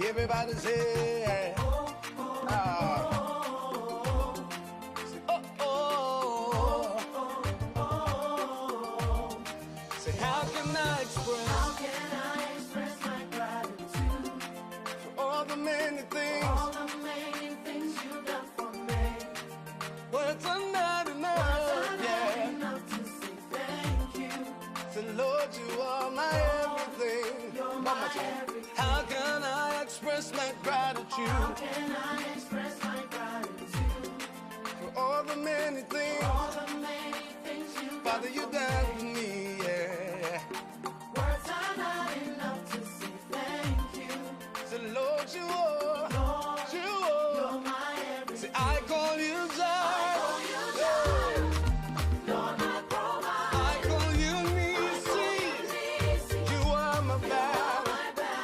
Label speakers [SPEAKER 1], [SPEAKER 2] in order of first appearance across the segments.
[SPEAKER 1] Everybody say, ah, say, say, how can I express my gratitude for all the many things you've done for me? Words are not enough, to say thank you. Say, Lord, you are my everything. You're my everything. How can I express my gratitude? How can I express my gratitude for all the many things, Father, you done for me, yeah. Words are not enough to say thank you. So Lord, you are, you're my everything. Say, I call you Jireh. You're my provider. I call you Nisi. You are my battle.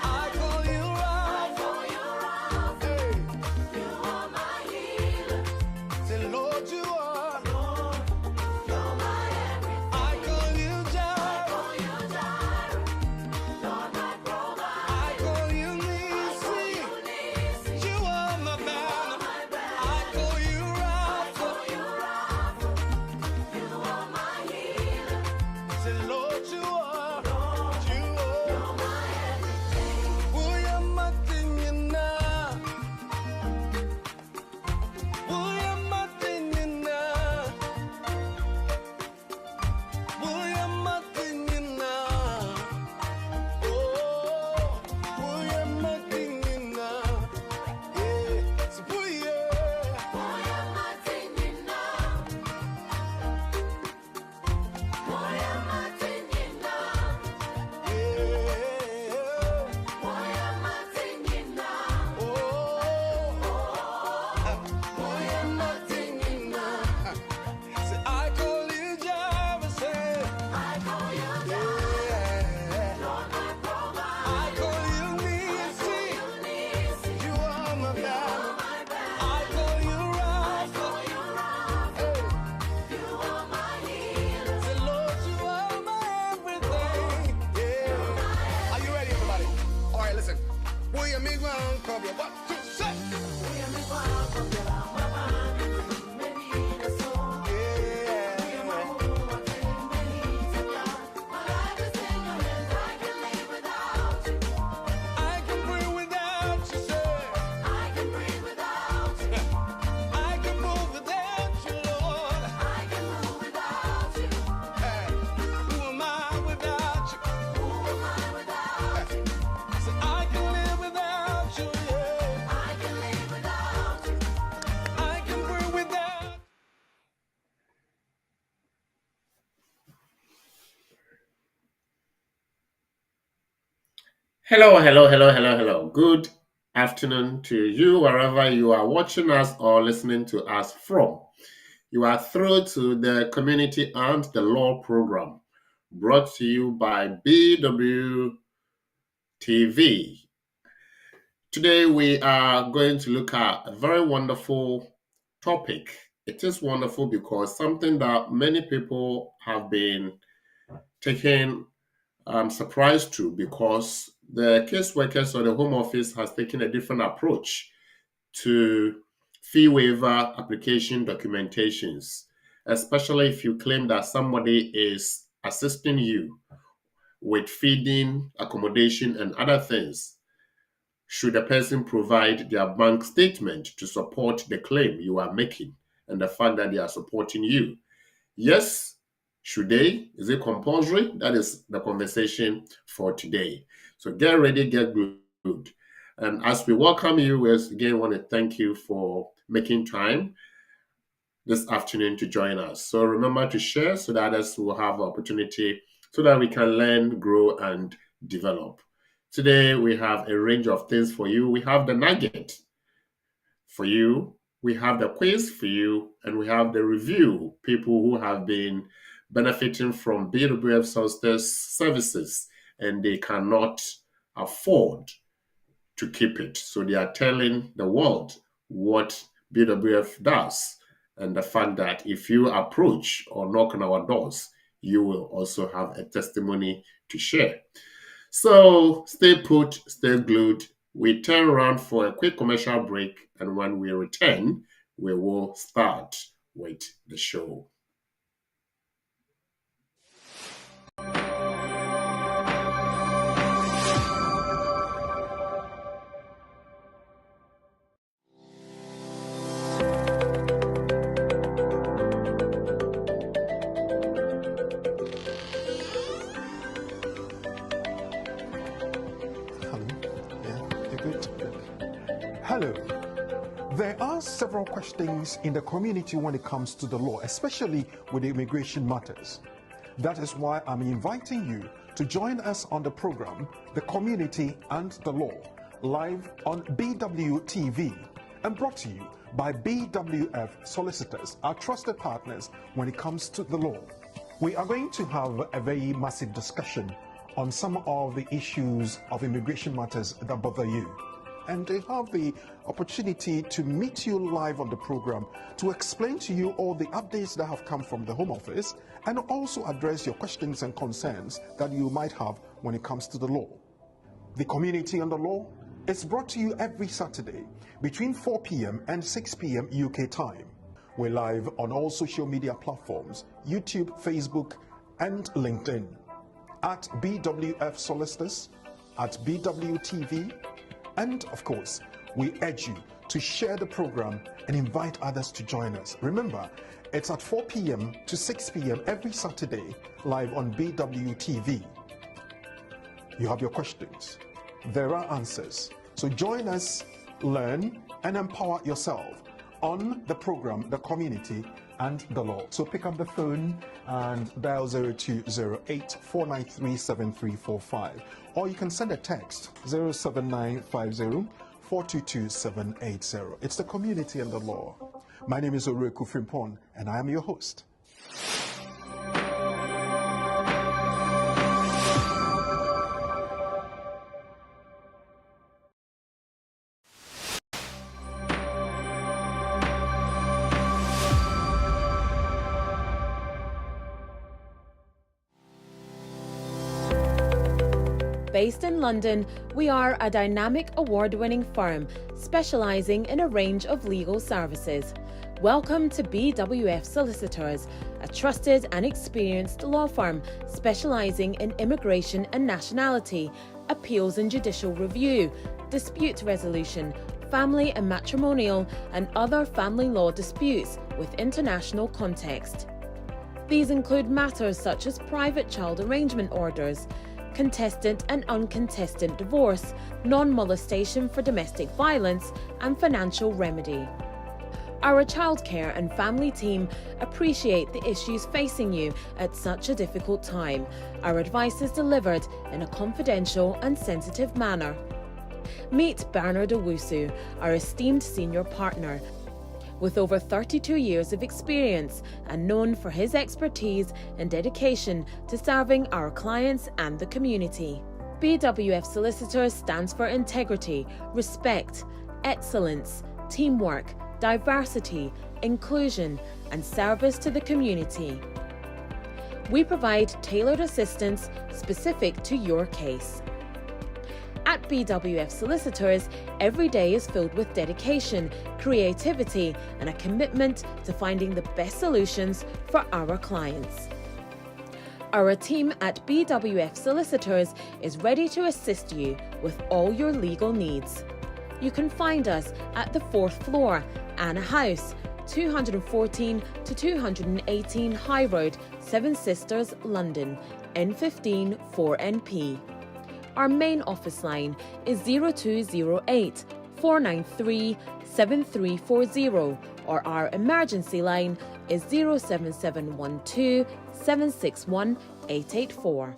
[SPEAKER 1] I call you Rapha. Hey. You are my healer. Say, Lord, you are. You're my everything. I call you Jireh. You're my provider. I call you Nisi. You are my battle. I call you Rapha. You are my healer. Say, Lord, you are. You are. You're my everything. Uyamatingina. Uyamatingina. Uyamatingina. Oh, uyamatingina. Yeah. So, uyamatingina. Uyamatingina. Yeah. Uyamatingina. Oh, uyamatingina. Say, I call you Jireh, say. I call you Jireh. Lord, my provider. I call you Nisi. You are my battle. I call you Rapha. Hey. You are my healer. Say, Lord, you are my everything. Yeah. Are you ready, everybody? All right, listen. Will you make one copy? 1, 2, 3. I can breathe without you, say. I can breathe without you. I can move without you, Lord. I can move without you. Hey, who am I without you? Who am I without you? Say, I can live without you, yeah. I can live without you. I can breathe without.
[SPEAKER 2] Hello. Good afternoon to you, wherever you are watching us or listening to us from. You are through to the Community and the Law program, brought to you by BW TV. Today, we are going to look at a very wonderful topic. It is wonderful because something that many people have been taking surprised to, because the caseworkers or the Home Office has taken a different approach to fee waiver application documentations, especially if you claim that somebody is assisting you with feeding, accommodation, and other things. Should a person provide their bank statement to support the claim you are making and the fact that they are supporting you? Yes, should they? Is it compulsory? That is the conversation for today. So get ready, get good. And as we welcome you, we again want to thank you for making time this afternoon to join us. So remember to share so that others will have opportunity so that we can learn, grow, and develop. Today, we have a range of things for you. We have the nugget for you, we have the quiz for you, and we have the review, people who have been benefiting from BWF services and they cannot afford to keep it. So they are telling the world what BWF does and the fact that if you approach or knock on our doors, you will also have a testimony to share. So stay put, stay glued, We turn around for a quick commercial break, and when we return, we will start with the show.
[SPEAKER 3] Hello. There are several questions in the community when it comes to the law, especially with immigration matters. That is why I'm inviting you to join us on the program, The Community and the Law, live on BWTV and brought to you by BWF Solicitors, our trusted partners when it comes to the law. We are going to have a very massive discussion on some of the issues of immigration matters that bother you. And they have the opportunity to meet you live on the program to explain to you all the updates that have come from the Home Office and also address your questions and concerns that you might have when it comes to the law. The Community and the Law is brought to you every Saturday between 4 p.m. and 6 p.m. UK time. We're live on all social media platforms, YouTube, Facebook, and LinkedIn, at BWF Solicitors, at BWTV, and of course, we urge you to share the program and invite others to join us. Remember, it's at 4 p.m. to 6 p.m. every Saturday, live on BWTV. You have your questions. There are answers. So join us, learn, and empower yourself on the program, The Community and the Law. So pick up the phone and dial 0208 493 7345, or you can send a text 07950 422 780. It's The Community and the Law. My name is Oreku Frimpon, and I am your host.
[SPEAKER 4] Based in London, we are a dynamic award-winning firm specialising in a range of legal services. Welcome to BWF Solicitors, a trusted and experienced law firm specialising in immigration and nationality, appeals and judicial review, dispute resolution, family and matrimonial, and other family law disputes with international context. These include matters such as private child arrangement orders, contested and uncontested divorce, non-molestation for domestic violence, and financial remedy. Our childcare and family team appreciate the issues facing you at such a difficult time. Our advice is delivered in a confidential and sensitive manner. Meet Bernard Owusu, our esteemed senior partner. With over 32 years of experience and known for his expertise and dedication to serving our clients and the community. BWF Solicitors stands for integrity, respect, excellence, teamwork, diversity, inclusion, and service to the community. We provide tailored assistance specific to your case. At BWF Solicitors, every day is filled with dedication, creativity, and a commitment to finding the best solutions for our clients. Our team at BWF Solicitors is ready to assist you with all your legal needs. You can find us at the 4th floor, Anna House, 214 to 218 High Road, Seven Sisters, London, N15 4NP. Our main office line is 0208 493 7340, or our emergency line is 07712 761 884.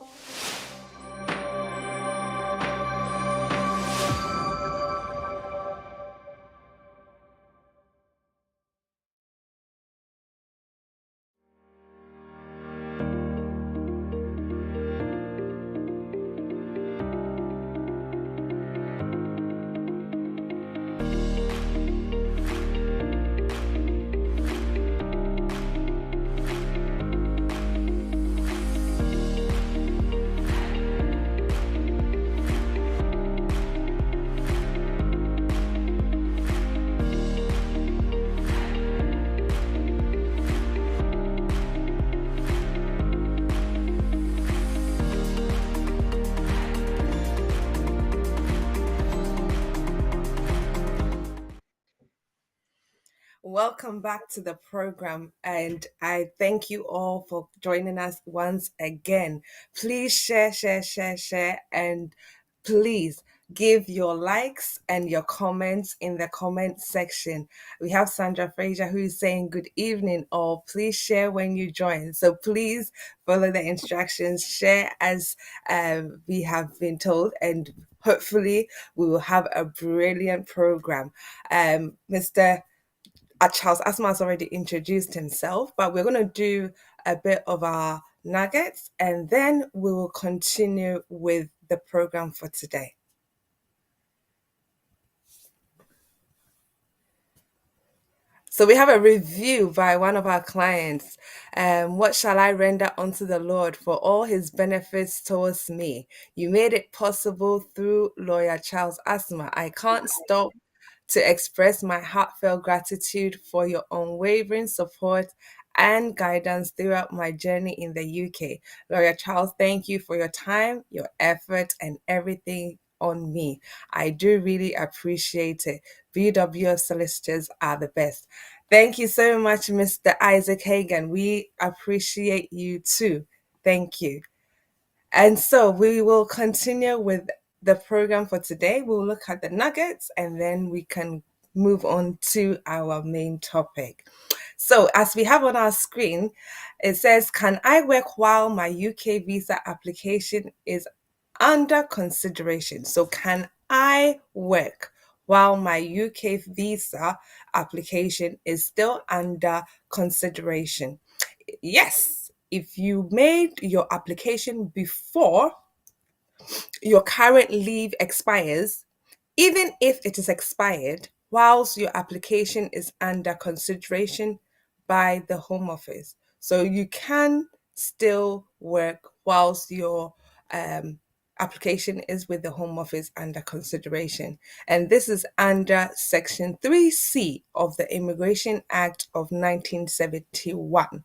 [SPEAKER 5] welcome back to the program, and I thank you all for joining us once again. Please share, and please give your likes and your comments in the comment section. We have Sandra Fraser who is saying good evening, or please share when you join. So please follow the instructions, share as we have been told, and hopefully we will have a brilliant program. Mr. Charles Asma has already introduced himself, but we're going to do a bit of our nuggets and then we will continue with the program for today. So we have a review by one of our clients. What shall I render unto the Lord for all his benefits towards me? You made it possible through lawyer Charles Asma. I can't stop to express my heartfelt gratitude for your unwavering support and guidance throughout my journey in the UK. Lawyer Charles, thank you for your time, your effort, and everything on me. I do really appreciate it. BWF solicitors are the best. Thank you so much, Mr. Isaac Hagan. We appreciate you too. Thank you. And so we will continue with the program for today. We'll look at the nuggets and then we can move on to our main topic. So, as we have on our screen, it says, can I work while my UK visa application is under consideration? So, can I work while my UK visa application is still under consideration? Yes, if you made your application before your current leave expires, even if it is expired whilst your application is under consideration by the Home Office. So you can still work whilst your application is with the Home Office under consideration. And this is under Section 3C of the Immigration Act of 1971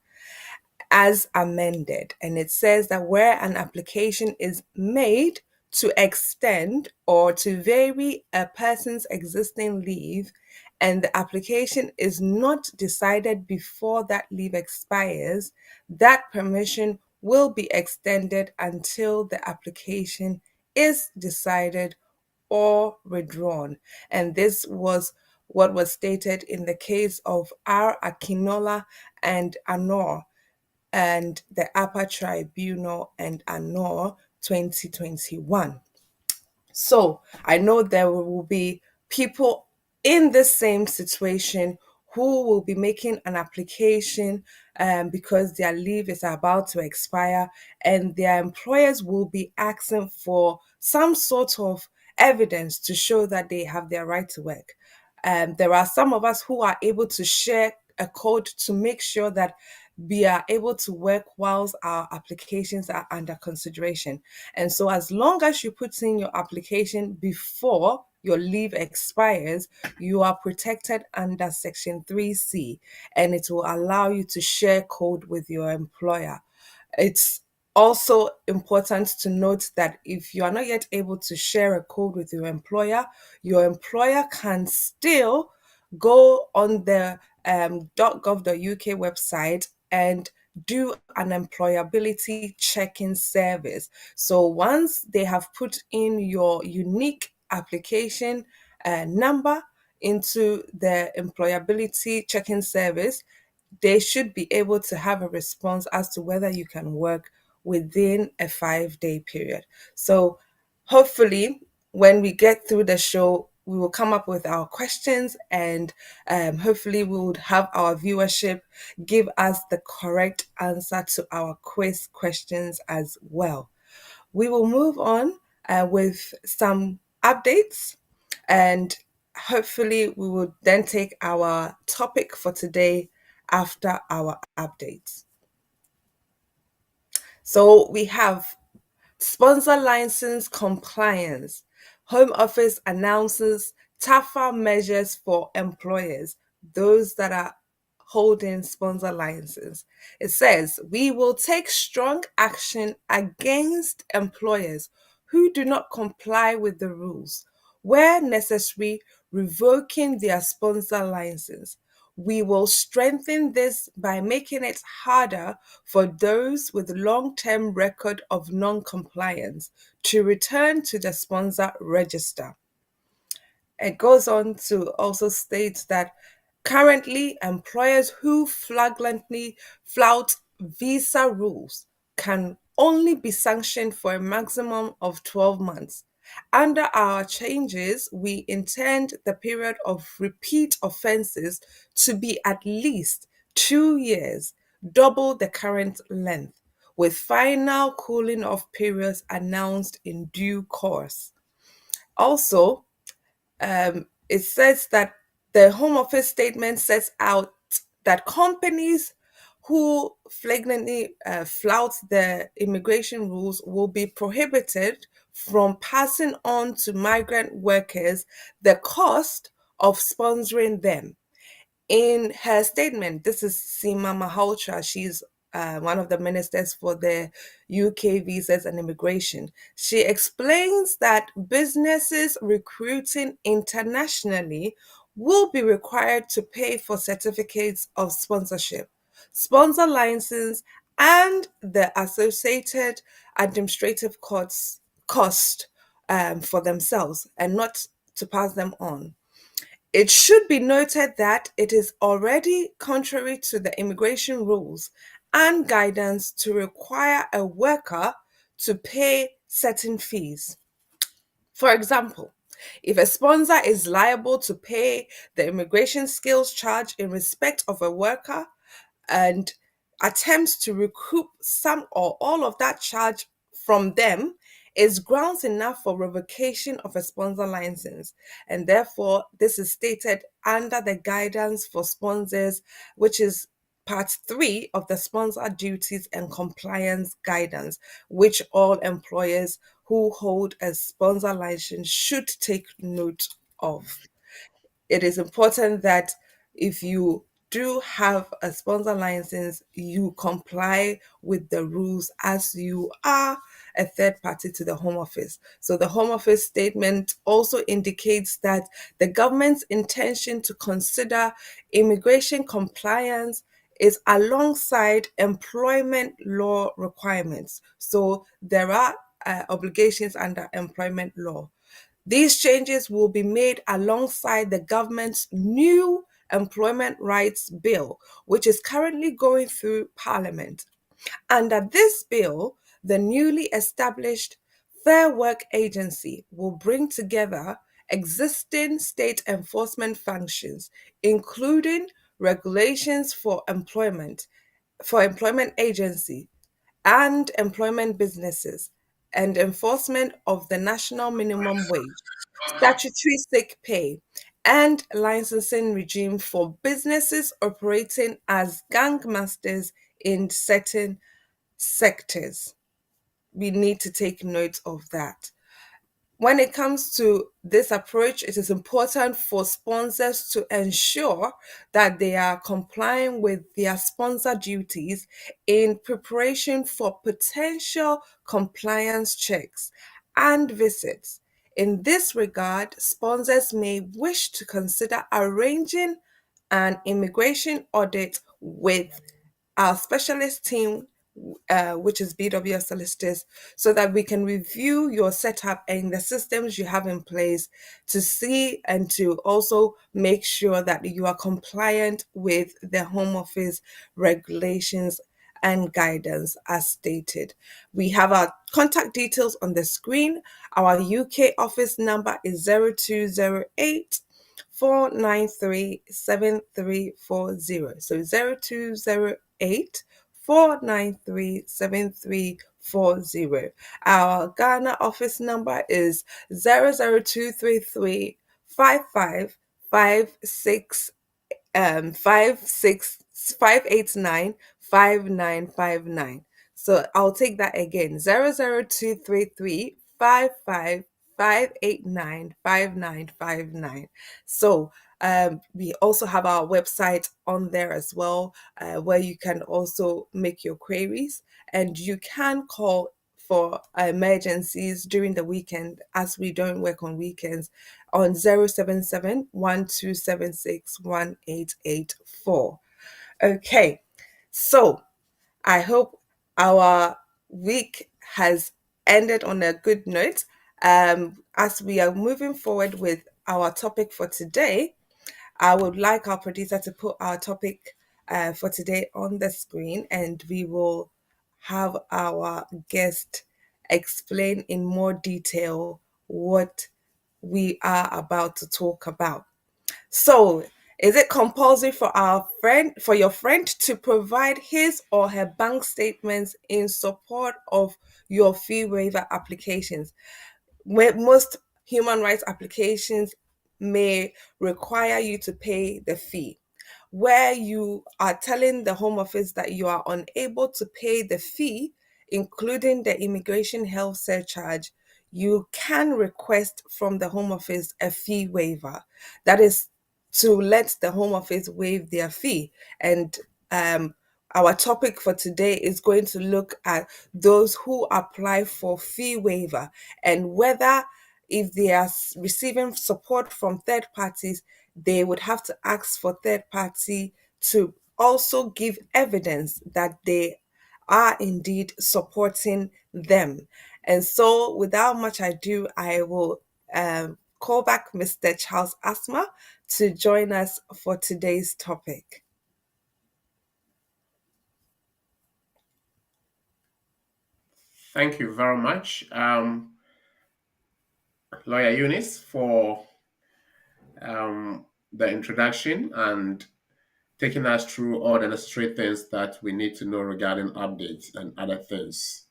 [SPEAKER 5] as amended. And it says that where an application is made to extend or to vary a person's existing leave and the application is not decided before that leave expires, that permission will be extended until the application is decided or withdrawn. And this was what was stated in the case of R. Akinola and Anor and the Upper Tribunal and Anor 2021. So I know there will be people in the same situation who will be making an application because their leave is about to expire and their employers will be asking for some sort of evidence to show that they have their right to work. There are some of us who are able to share a code to make sure that we are able to work whilst our applications are under consideration. And so as long as you put in your application before your leave expires, you are protected under Section 3C and it will allow you to share code with your employer. It's also important to note that if you are not yet able to share a code with your employer can still go on the .gov.uk website and do an employability checking service. So once they have put in your unique application number into the employability checking service, they should be able to have a response as to whether you can work within a 5-day period. So hopefully when we get through the show, we will come up with our questions and hopefully we would have our viewership give us the correct answer to our quiz questions as well. We will move on with some updates and hopefully we will then take our topic for today after our updates. So we have sponsor license compliance. Home Office announces tougher measures for employers, those that are holding sponsor licenses. It says, we will take strong action against employers who do not comply with the rules, where necessary, revoking their sponsor license. we will strengthen this by making it harder for those with long-term record of non-compliance to return to the sponsor register. It goes on to also state that currently employers who flagrantly flout visa rules can only be sanctioned for a maximum of 12 months. Under our changes, we intend the period of repeat offenses to be at least 2 years, double the current length, with final cooling off periods announced in due course. Also, it says that the Home Office statement sets out that companies who flagrantly flout the immigration rules will be prohibited from passing on to migrant workers the cost of sponsoring them. In her statement, this is Seema Malhotra. She's one of the ministers for the UK visas and immigration. She explains that businesses recruiting internationally will be required to pay for certificates of sponsorship, sponsor license, and the associated administrative cost for themselves, and not to pass them on. It should be noted that it is already contrary to the immigration rules and guidance to require a worker to pay certain fees. For example, if a sponsor is liable to pay the immigration skills charge in respect of a worker and attempts to recoup some or all of that charge from them, is grounds enough for revocation of a sponsor license. And therefore, this is stated under the guidance for sponsors, which is part 3 of the sponsor duties and compliance guidance, which all employers who hold a sponsor license should take note of. It is important that if you do have a sponsor license, you comply with the rules as you are a third party to the Home Office. So the Home Office statement also indicates that the government's intention to consider immigration compliance is alongside employment law requirements. So there are obligations under employment law. These changes will be made alongside the government's new Employment Rights Bill, which is currently going through Parliament. Under this bill, the newly established Fair Work Agency will bring together existing state enforcement functions, including regulations for employment agency and employment businesses, and enforcement of the national minimum wage, statutory sick pay, and licensing regime for businesses operating as gangmasters in certain sectors. We need to take note of that. When it comes to this approach, it is important for sponsors to ensure that they are complying with their sponsor duties in preparation for potential compliance checks and visits. In this regard, sponsors may wish to consider arranging an immigration audit with our specialist team, which is BWS solicitors, so that we can review your setup and the systems you have in place to see and to also make sure that you are compliant with the Home Office regulations and guidance as stated. We have our contact details on the screen. Our UK office number is 0208 493 7340. So 0208 493 7340. Our Ghana office number is 00233 5556 589 5959. So I'll take that again. 00233 589 5959. So we also have our website on there as well, where you can also make your queries, and you can call for emergencies during the weekend, as we don't work on weekends. on 077-1276-1884. Okay, so I hope our week has ended on a good note. As we are moving forward with our topic for today, I would like our producer to put our topic for today on the screen, and we will have our guest explain in more detail what we are about to talk about. So, is it compulsory for your friend to provide his or her bank statements in support of your fee waiver applications? Where most human rights applications may require you to pay the fee, where you are telling the Home Office that you are unable to pay the fee, including the immigration health surcharge, you can request from the Home Office a fee waiver. That is to let the Home Office waive their fee. And our topic for today is going to look at those who apply for fee waiver and whether, if they are receiving support from third parties, they would have to ask for third party to also give evidence that they are indeed supporting them. And so, without much ado, I will call back Mr. Charles Asma to join us for today's topic.
[SPEAKER 2] Thank you very much, Lawyer Eunice, for the introduction and taking us through all the necessary things that we need to know regarding updates and other things.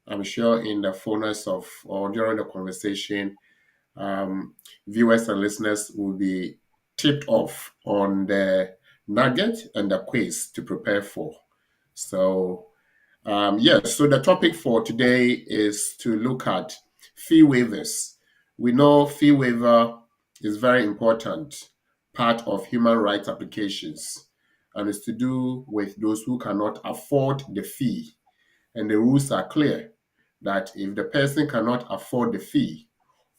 [SPEAKER 2] I'm sure in the fullness of or during the conversation, viewers and listeners will be tipped off on the nugget and the quiz to prepare for. So, yes, so the topic for today is to look at fee waivers. We know fee waiver is very important part of human rights applications, and it's to do with those who cannot afford the fee. And the rules are clear that if the person cannot afford the fee,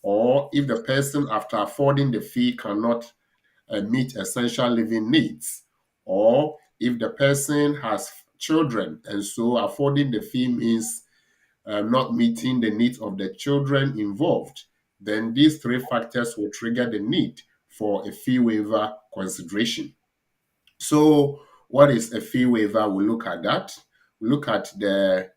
[SPEAKER 2] or if the person after affording the fee cannot meet essential living needs, or if the person has children and so affording the fee means not meeting the needs of the children involved, then these three factors will trigger the need for a fee waiver consideration. So, what is a fee waiver? We'll look at that. We'll look at the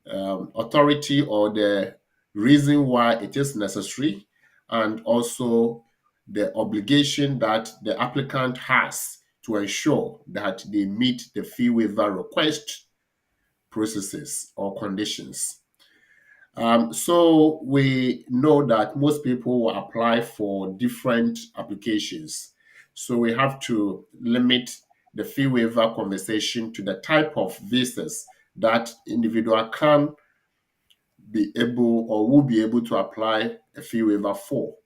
[SPEAKER 2] authority or the reason why it is necessary, and also the obligation that the applicant has to ensure that they meet the fee waiver request processes or conditions. So we know that most people will apply for different applications. So we have to limit the fee waiver conversation to the type of visas that individual can be able or will be able to apply a fee waiver for.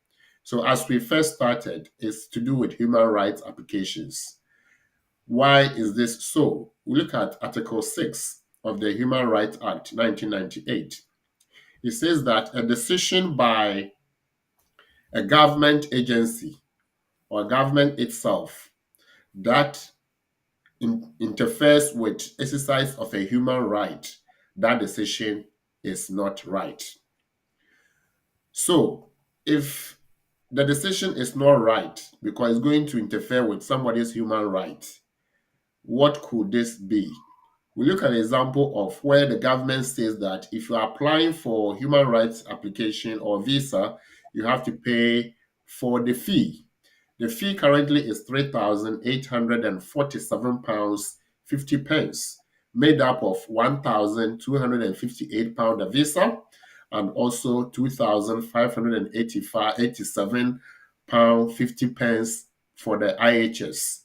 [SPEAKER 2] So as we first started, it's to do with human rights applications. Why is this so? We look at Article 6 of the Human Rights Act 1998. It says that a decision by a government agency or government itself that interferes with exercise of a human right, that decision is not right. So, if the decision is not right because it's going to interfere with somebody's human rights, what could this be? We look at an example of where the government says that if you are applying for human rights application or visa, you have to pay for the fee. The fee currently is £3,847 50 pence, made up of £1,258 a visa and also £2,587 50 pence for the IHS,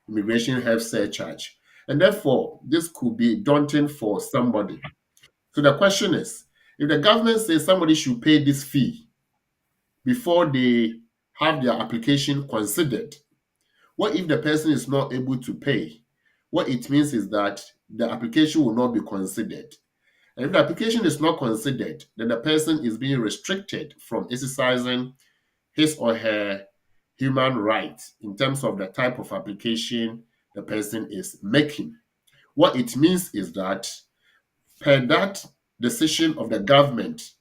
[SPEAKER 2] Immigration Health Surcharge. And therefore, this could be daunting for somebody. So the question is, if the government says somebody should pay this fee before they have their application considered, what if the person is not able to pay? What it means is that the application will not be considered. And if the application is not considered, then the person is being restricted from exercising his or her human rights in terms of the type of application the person is making. What it means is that per that decision of the government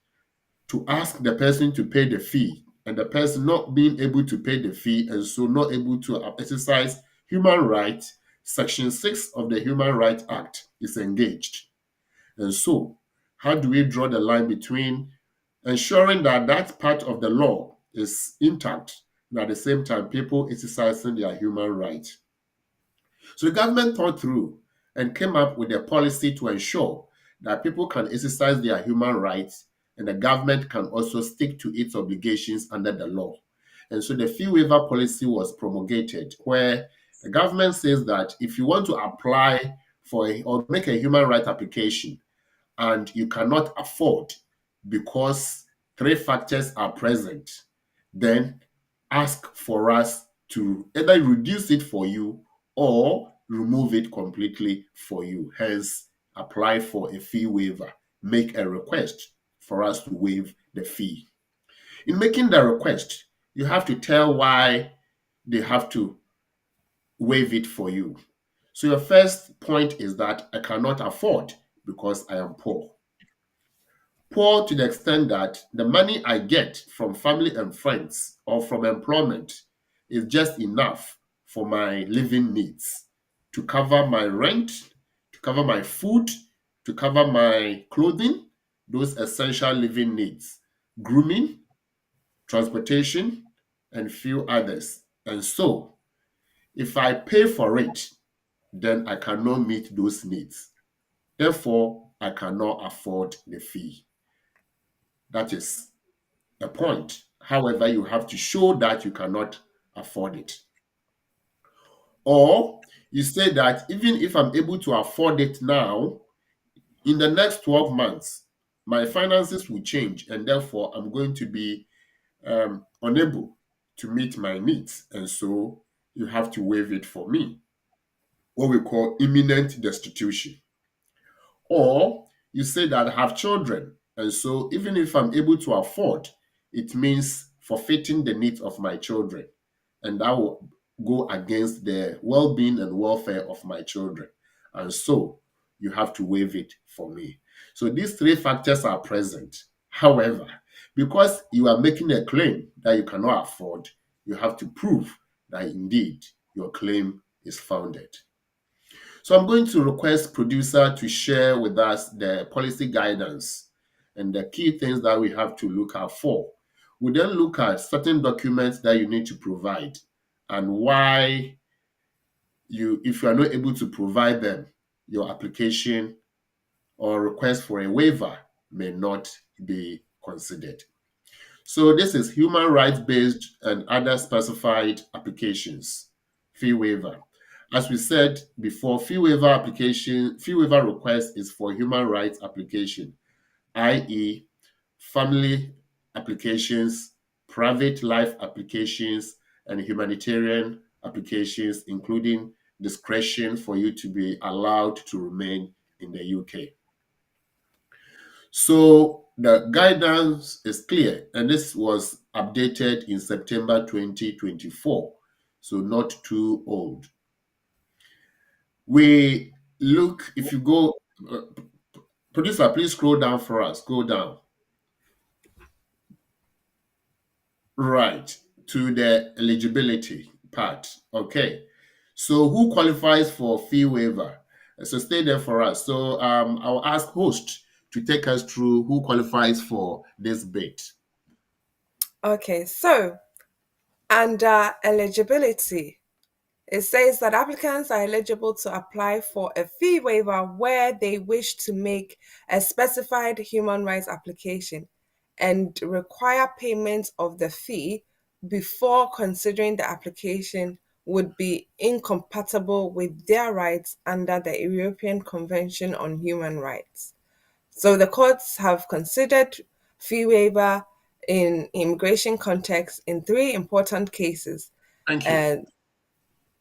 [SPEAKER 2] to ask the person to pay the fee, and the person not being able to pay the fee and so not able to exercise human rights, Section 6 of the Human Rights Act is engaged. And so, how do we draw the line between ensuring that that part of the law is intact and at the same time people exercising their human rights? So the government thought through and came up with a policy to ensure that people can exercise their human rights and the government can also stick to its obligations under the law. And so the fee waiver policy was promulgated, where the government says that if you want to apply for or make a human right application and you cannot afford because three factors are present, then ask for us to either reduce it for you or remove it completely for you. Hence, apply for a fee waiver. Make a request for us to waive the fee. In making the request, you have to tell why they have to waive it for you. So your first point is that I cannot afford because I am poor. Poor to the extent that the money I get from family and friends or from employment is just enough for my living needs to cover my rent, to cover my food, to cover my clothing, those essential living needs, grooming, transportation, and few others. And so, if I pay for it, then I cannot meet those needs. Therefore, I cannot afford the fee. That is a point. However, you have to show that you cannot afford it. Or you say that even if I'm able to afford it now, in the next 12 months, my finances will change and therefore I'm going to be unable to meet my needs. And so you have to waive it for me, what we call imminent destitution. Or you say that I have children, and so even if I'm able to afford, it means forfeiting the needs of my children, and that will go against the well-being and welfare of my children. And so you have to waive it for me. So these three factors are present. However, because you are making a claim that you cannot afford, you have to prove that indeed your claim is founded. So I'm going to request producer to share with us the policy guidance and the key things that we have to look out for. We then look at certain documents that you need to provide and why if you are not able to provide them, your application or request for a waiver may not be considered. So this is human rights based and other specified applications, fee waiver. As we said before, fee waiver request is for human rights application, i.e., family applications, private life applications, and humanitarian applications, including discretion for you to be allowed to remain in the UK. So the guidance is clear, and this was updated in September 2024, so not too old. We look, if you go, uh, producer, please scroll down for us, go down. Right, to the eligibility part. Okay. So who qualifies for fee waiver? So stay there for us. So I'll ask host to take us through who qualifies for this bit.
[SPEAKER 5] Okay, so under eligibility, it says that applicants are eligible to apply for a fee waiver where they wish to make a specified human rights application and require payment of the fee before considering the application would be incompatible with their rights under the European Convention on Human Rights. So the courts have considered fee waiver in immigration context in three important cases.
[SPEAKER 2] Thank you.
[SPEAKER 5] And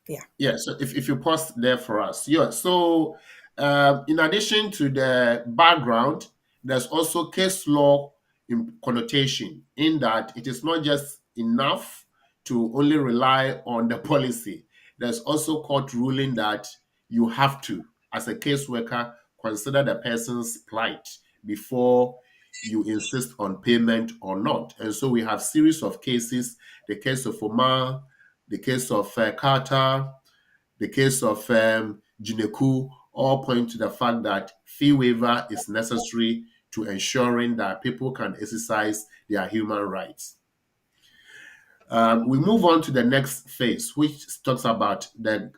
[SPEAKER 5] yeah.
[SPEAKER 2] Yeah, so if you pause there for us. Yeah, so in addition to the background, there's also case law in connotation in that it is not just enough to only rely on the policy. There's also court ruling that you have to, as a caseworker, consider the person's plight before you insist on payment or not. And so we have series of cases, the case of Omar, the case of Carter, the case of Gineku, all point to the fact that fee waiver is necessary to ensuring that people can exercise their human rights. We move on to the next phase, which talks about the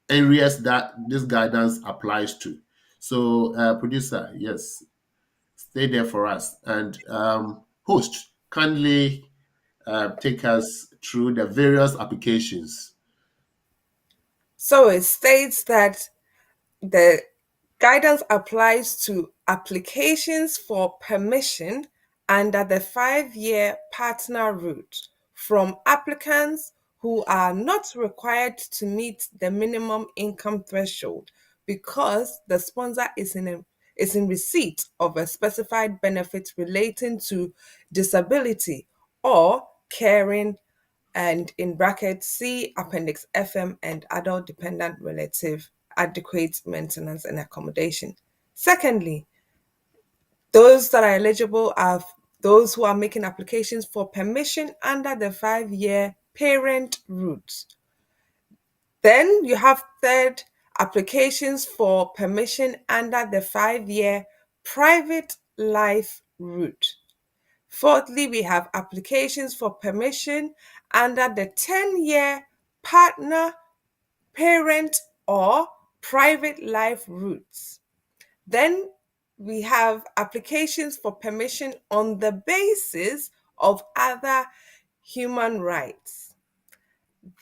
[SPEAKER 2] areas that this guidance applies to. So, producer, yes, stay there for us. And host, kindly take us through the various applications.
[SPEAKER 5] So it states that the guidance applies to applications for permission under the 5-year partner route from applicants who are not required to meet the minimum income threshold because the sponsor is in receipt of a specified benefit relating to disability or caring, and in brackets see Appendix FM, and adult dependent relative adequate maintenance and accommodation. Secondly, those that are eligible are those who are making applications for permission under the 5-year parent route. Then you have third, applications for permission under the 5-year private life route. Fourthly, we have applications for permission under the 10-year partner, parent, or private life routes. Then we have applications for permission on the basis of other human rights.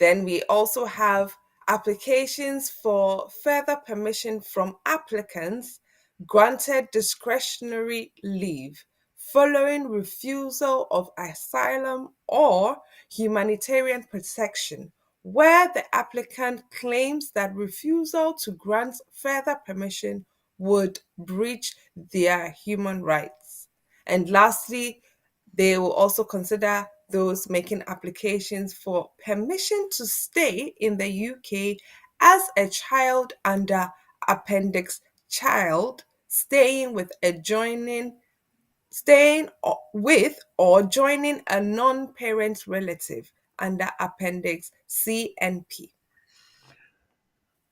[SPEAKER 5] Then we also have applications for further permission from applicants granted discretionary leave following refusal of asylum or humanitarian protection, where the applicant claims that refusal to grant further permission would breach their human rights. And lastly, they will also consider those making applications for permission to stay in the UK as a child under Appendix Child, staying with or joining a non-parent relative under Appendix C and P.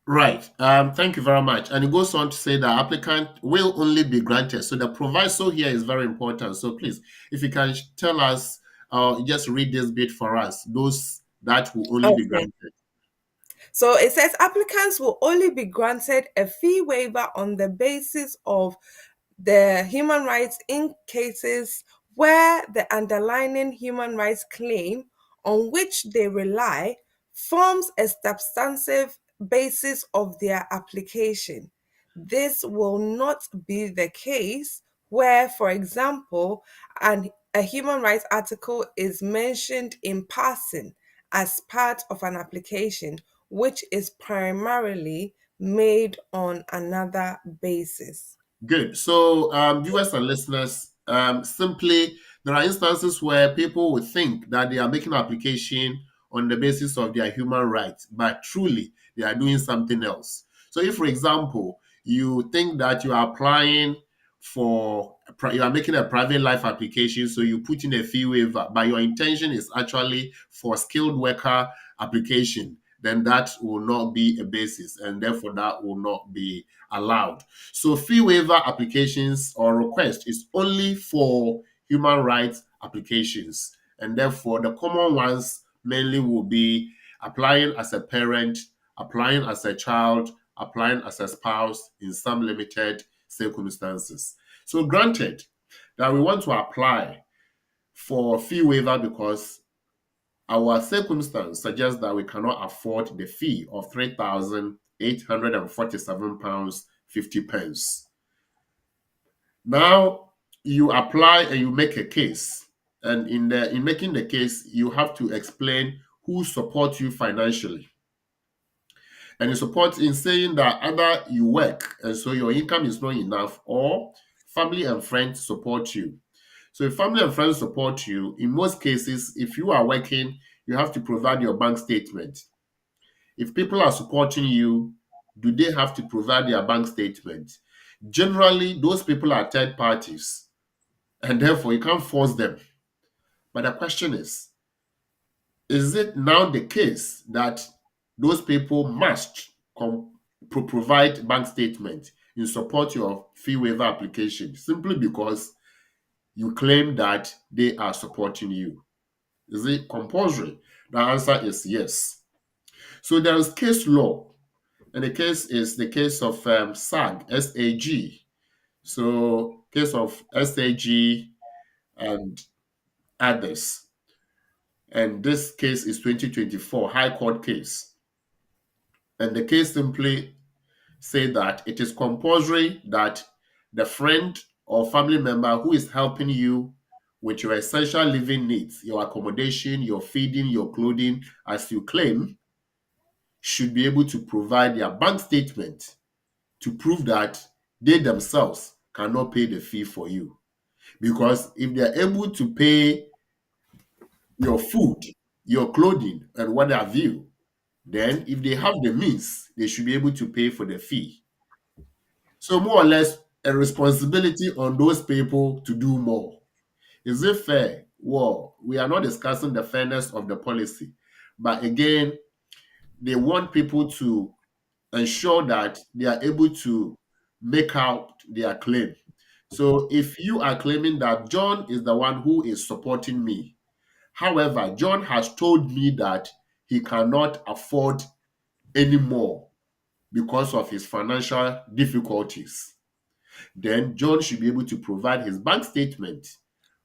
[SPEAKER 2] Right. Thank you very much. And it goes on to say that applicant will only be granted. So the proviso here is very important. So please, if you can tell us, just read this bit for us, those that will only be
[SPEAKER 5] Okay.
[SPEAKER 2] granted.
[SPEAKER 5] So it says applicants will only be granted a fee waiver on the basis of the human rights in cases where the underlying human rights claim on which they rely forms a substantive basis of their application. This will not be the case where, for example, a human rights article is mentioned in passing as part of an application, which is primarily made on another basis.
[SPEAKER 2] Good. So, viewers and listeners, simply there are instances where people would think that they are making application on the basis of their human rights, but truly they are doing something else. So, if, for example, you think that you are applying for, you are making a private life application, so you put in a fee waiver, but your intention is actually for skilled worker application, then that will not be a basis, and therefore that will not be allowed. So fee waiver applications or request is only for human rights applications. And therefore, the common ones mainly will be applying as a parent, applying as a child, applying as a spouse in some limited circumstances. So granted that we want to apply for fee waiver because our circumstance suggests that we cannot afford the fee of £3,847.50. Now you apply and you make a case. And in making the case, you have to explain who supports you financially. And you support in saying that either you work and so your income is not enough, or family and friends support you. So if family and friends support you, in most cases, if you are working, you have to provide your bank statement. If people are supporting you, do they have to provide their bank statement? Generally, those people are third parties, and therefore you can't force them. But the question is it now the case that those people must provide bank statement in support of fee waiver application simply because you claim that they are supporting you? Is it compulsory? The answer is yes. So there is case law, and the case is the case of SAG, SAG. So case of SAG and others. And this case is 2024 High Court case. And the case simply say that it is compulsory that the friend or family member who is helping you with your essential living needs, your accommodation, your feeding, your clothing, as you claim, should be able to provide their bank statement to prove that they themselves cannot pay the fee for you. Because if they are able to pay your food, your clothing, and what have you, then if they have the means, they should be able to pay for the fee. So more or less a responsibility on those people to do more. Is it fair? Well, we are not discussing the fairness of the policy, but again, they want people to ensure that they are able to make out their claim. So if you are claiming that John is the one who is supporting me, however, John has told me that he cannot afford any more because of his financial difficulties, then John should be able to provide his bank statement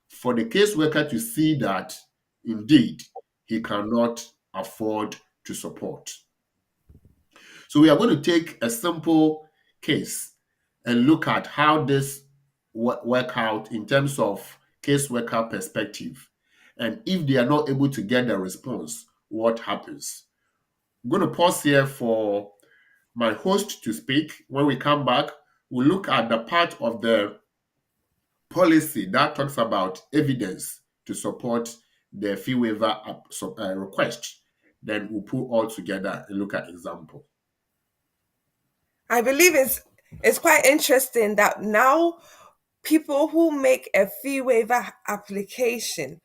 [SPEAKER 2] for the caseworker to see that indeed he cannot afford to support. So we are going to take a simple case and look at how this work out in terms of caseworker perspective. And if they are not able to get a response, what happens? I'm going to pause here for my host to speak. When we come back, we'll look at the part of the policy that talks about evidence to support the fee waiver request. Then we'll put all together and look at example.
[SPEAKER 5] I believe it's quite interesting that now people who make a fee waiver application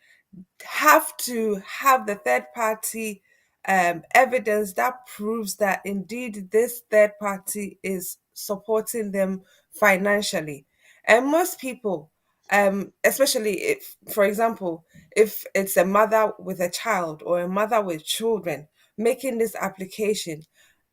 [SPEAKER 5] have to have the third party evidence that proves that indeed this third party is supporting them financially. And most people, especially if, for example, if it's a mother with a child or a mother with children making this application,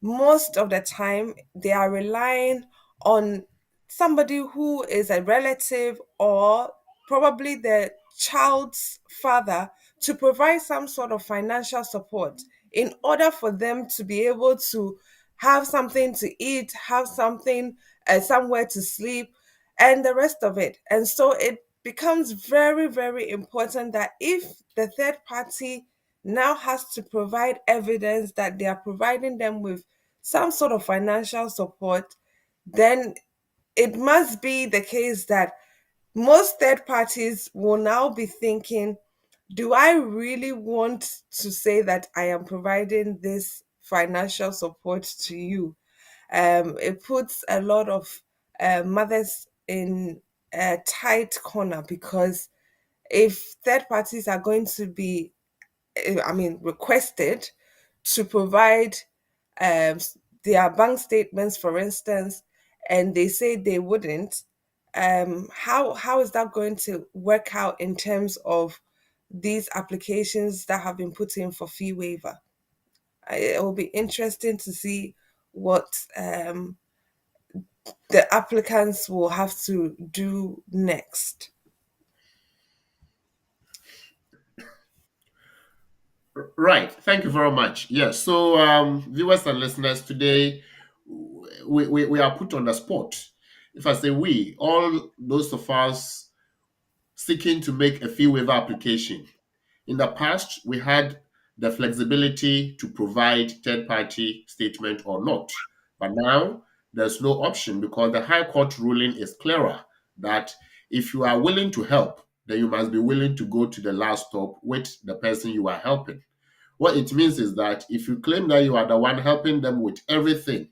[SPEAKER 5] most of the time they are relying on somebody who is a relative or probably the child's father to provide some sort of financial support in order for them to be able to have something to eat, have something, somewhere to sleep, and the rest of it. And so it becomes very, very important that if the third party now has to provide evidence that they are providing them with some sort of financial support, then it must be the case that most third parties will now be thinking, do I really want to say that I am providing this financial support to you? It puts a lot of mothers in a tight corner because if third parties are going to be, requested to provide their bank statements, for instance, and they say they wouldn't, how is that going to work out in terms of these applications that have been put in for fee waiver? It will be interesting to see what the applicants will have to do next.
[SPEAKER 2] Right. Thank you very much. Yes. So, viewers and listeners, today we are put on the spot. If I say we, all those of us seeking to make a fee waiver application. In the past, we had the flexibility to provide third party statement or not. But now there's no option because the High Court ruling is clearer that if you are willing to help, then you must be willing to go to the last stop with the person you are helping. What it means is that if you claim that you are the one helping them with everything,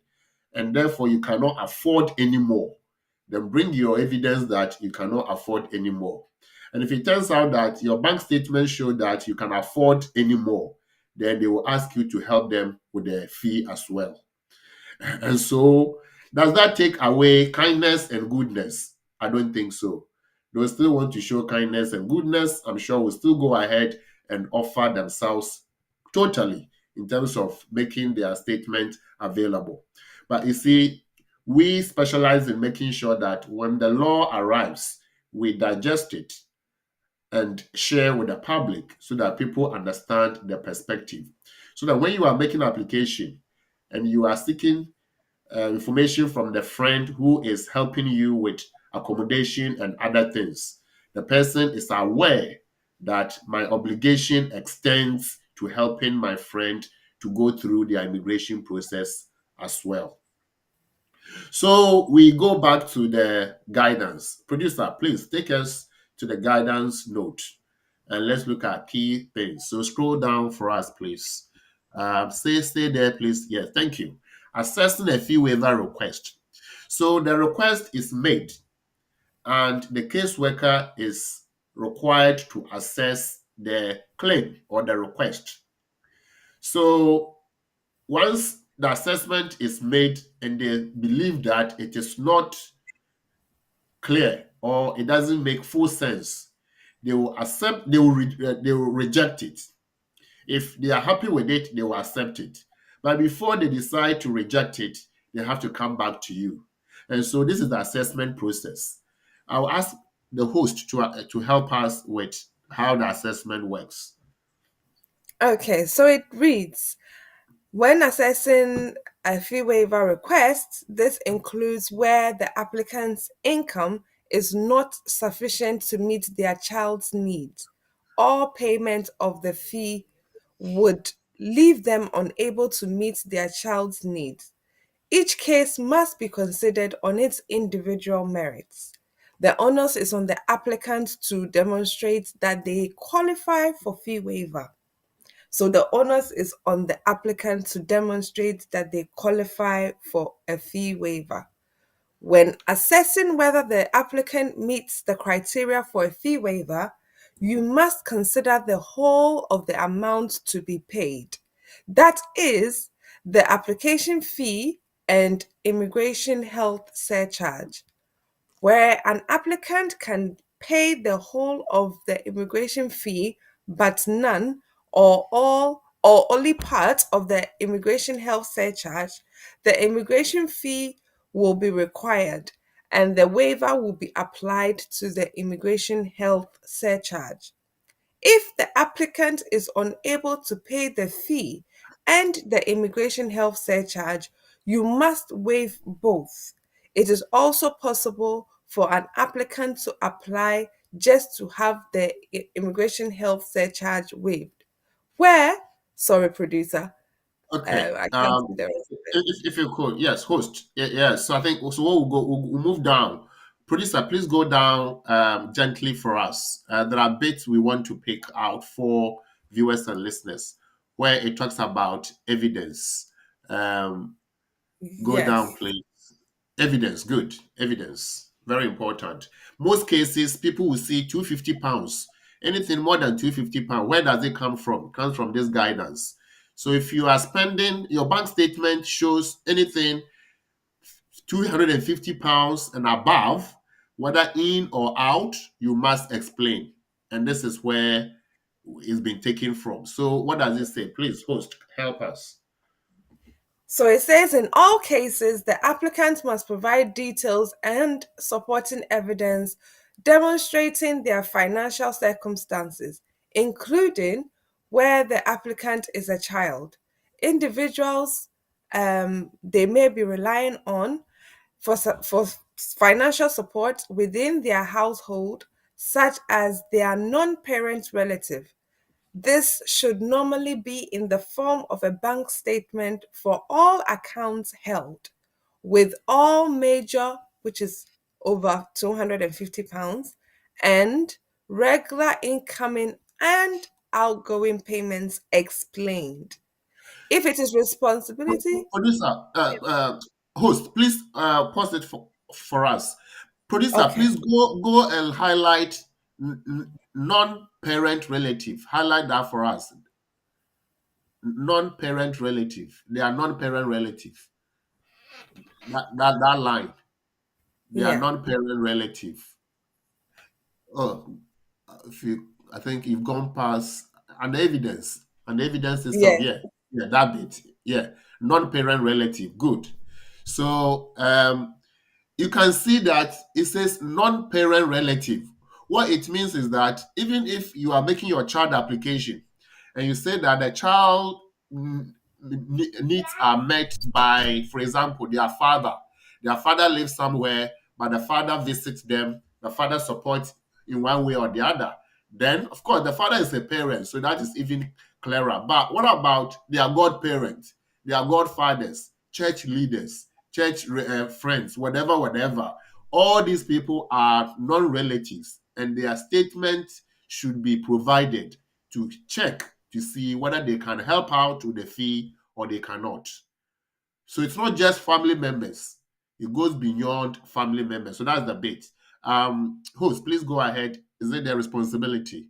[SPEAKER 2] and therefore you cannot afford anymore, then bring your evidence that you cannot afford anymore. And if it turns out that your bank statements show that you can afford anymore, then they will ask you to help them with the fee as well. And so, does that take away kindness and goodness? I don't think so. They'll still want to show kindness and goodness. I'm sure will still go ahead and offer themselves totally in terms of making their statement available. But you see, we specialize in making sure that when the law arrives, we digest it and share with the public so that people understand the perspective. So that when you are making application and you are seeking information from the friend who is helping you with accommodation and other things, the person is aware that my obligation extends to helping my friend to go through the immigration process as well. So we go back to the guidance. Producer, please take us to the guidance note and let's look at key things. So scroll down for us, please. Stay there, please. Yes, thank you. Assessing a fee waiver request. So the request is made, and the caseworker is required to assess the claim or the request. So once the assessment is made and they believe that it is not clear or it doesn't make full sense, they will accept, they will reject it. If they are happy with it, they will accept it. But before they decide to reject it, they have to come back to you. And so this is the assessment process. I'll ask the host to help us with how the assessment works.
[SPEAKER 5] Okay, so it reads, when assessing a fee waiver request, this includes where the applicant's income is not sufficient to meet their child's needs, or payment of the fee would leave them unable to meet their child's needs. Each case must be considered on its individual merits. The onus is on the applicant to demonstrate that they qualify for fee waiver. So the onus is on the applicant to demonstrate that they qualify for a fee waiver. When assessing whether the applicant meets the criteria for a fee waiver, you must consider the whole of the amount to be paid. That is, the application fee and immigration health surcharge, where an applicant can pay the whole of the immigration fee but none or all or only part of the immigration health surcharge, the immigration fee will be required and the waiver will be applied to the immigration health surcharge. If the applicant is unable to pay the fee and the immigration health surcharge, you must waive both. It is also possible for an applicant to apply just to have the immigration health surcharge waived. Where, sorry, producer,
[SPEAKER 2] Okay.
[SPEAKER 5] I can't see the rest of it.
[SPEAKER 2] If you could, yes, host. Yes. So I think so. What we'll go, we'll move down. Producer, please go down gently for us. There are bits we want to pick out for viewers and listeners where it talks about evidence. Go down,
[SPEAKER 5] Yes.
[SPEAKER 2] please. Evidence, good. Evidence, very important. Most cases, people will see £250. Anything more than £250, where does it come from? It comes from this guidance. So if you are spending, your bank statement shows anything £250 and above, whether in or out, you must explain. And this is where it's been taken from. So what does it say? Please, host, help us.
[SPEAKER 5] So it says in all cases, the applicant must provide details and supporting evidence demonstrating their financial circumstances, including where the applicant is a child. Individuals they may be relying on for financial support within their household, such as their non parent relative. This should normally be in the form of a bank statement for all accounts held, with all major, which is over £250, and regular incoming and outgoing payments explained. If it is responsibility,
[SPEAKER 2] Producer, host, please pause it for us. Producer,
[SPEAKER 5] okay,
[SPEAKER 2] please go and highlight non-parent relative. Highlight that for us. Non-parent relative. They are non-parent relative. That line. They are
[SPEAKER 5] yeah,
[SPEAKER 2] non-parent relative. Oh, if you, I think you've gone past an evidence. An evidence itself.
[SPEAKER 5] yeah,
[SPEAKER 2] Yeah, yeah, that bit. Yeah, non-parent relative. Good. So you can see that it says non-parent relative. What it means is that even if you are making your child application and you say that the child needs are met by, for example, their father lives somewhere, but the father visits them, the father supports in one way or the other, then of course the father is a parent, so that is even clearer. But what about their godparents, their godfathers, church leaders, church friends, whatever? All these people are non-relatives, and their statement should be provided to check to see whether they can help out with the fee or they cannot. So it's not just family members; it goes beyond family members. So that's the bit. Host, please go ahead. Is it their responsibility?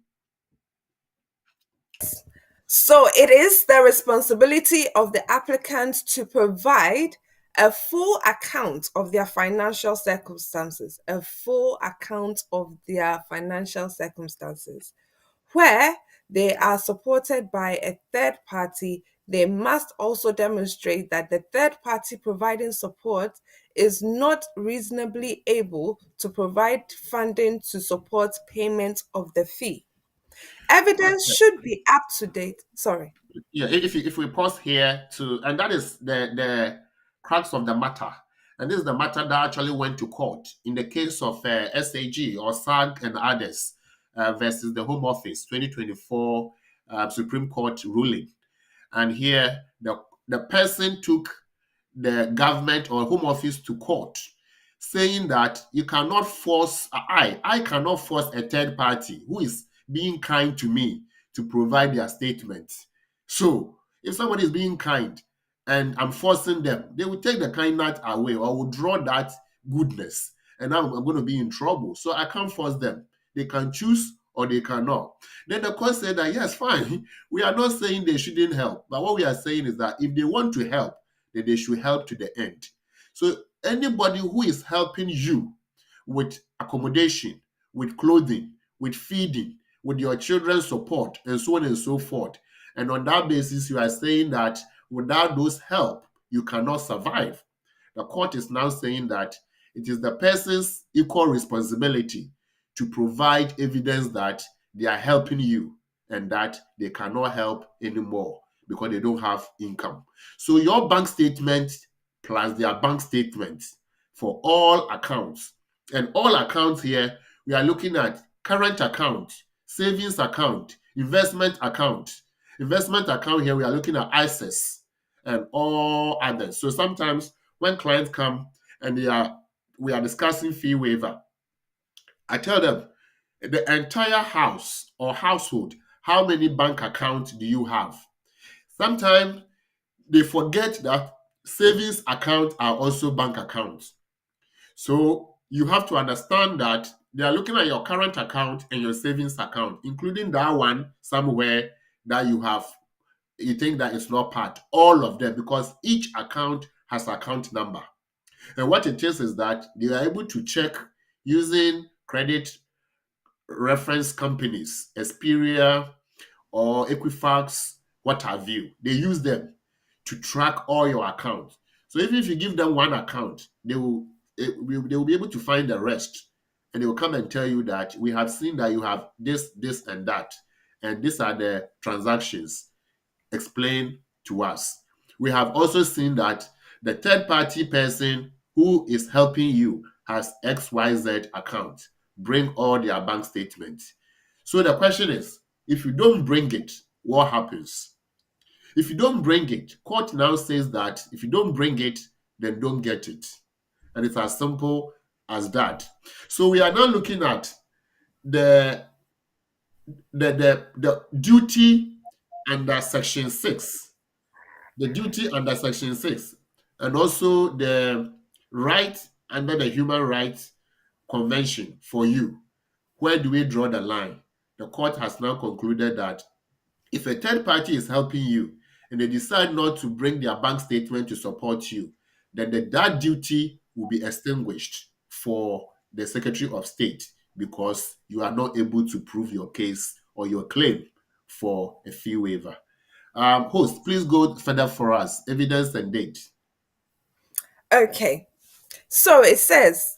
[SPEAKER 5] so it is the responsibility of the applicant to provide a full account of their financial circumstances, a full account of their financial circumstances. Where they are supported by a third party, they must also demonstrate that the third party providing support is not reasonably able to provide funding to support payment of the fee. Evidence should be up to date. Sorry.
[SPEAKER 2] Yeah, if we pause here to, and that is the crux of the matter, and this is the matter that actually went to court in the case of SAG or SAG and others versus the Home Office 2024 Supreme Court ruling. And here the person took the government or Home Office to court, saying that you cannot force, I cannot force a third party who is being kind to me to provide their statement. So if somebody is being kind and I'm forcing them, they will take the kindness away or will draw that goodness. And now I'm going to be in trouble. So I can't force them. They can choose or they cannot. Then the court said that, yes, fine. We are not saying they shouldn't help. But what we are saying is that if they want to help, then they should help to the end. So anybody who is helping you with accommodation, with clothing, with feeding, with your children's support, and so on and so forth, and on that basis, you are saying that without those help, you cannot survive. The court is now saying that it is the person's equal responsibility to provide evidence that they are helping you and that they cannot help anymore because they don't have income. So your bank statement plus their bank statement for all accounts. And all accounts here, we are looking at current account, savings account, investment account. Investment account here, we are looking at ISAs and all others. So sometimes when clients come and we are discussing fee waiver, I tell them the entire house or household, how many bank accounts do you have? Sometimes they forget that savings accounts are also bank accounts. So you have to understand that they are looking at your current account and your savings account, including that one somewhere that you think that it's not part, all of them, because each account has account number. And what it is that they are able to check using credit reference companies, Xperia or Equifax, what have you. They use them to track all your accounts. So even if you give them one account, they will be able to find the rest. And they will come and tell you that we have seen that you have this, and that. And these are the transactions. Explain to us. We have also seen that the third party person who is helping you has XYZ account. Bring all their bank statements. So the question is, if you don't bring it, what happens? If you don't bring it, court now says that if you don't bring it, then don't get it. And it's as simple as that. So we are now looking at the the duty under Section 6, the duty under Section 6, and also the right under the Human Rights Convention for you. Where do we draw the line? The court has now concluded that if a third party is helping you and they decide not to bring their bank statement to support you, then that duty will be extinguished for the Secretary of State because you are not able to prove your case or your claim for a fee waiver. Host, please go further for us. Evidence and date.
[SPEAKER 5] Okay, so it says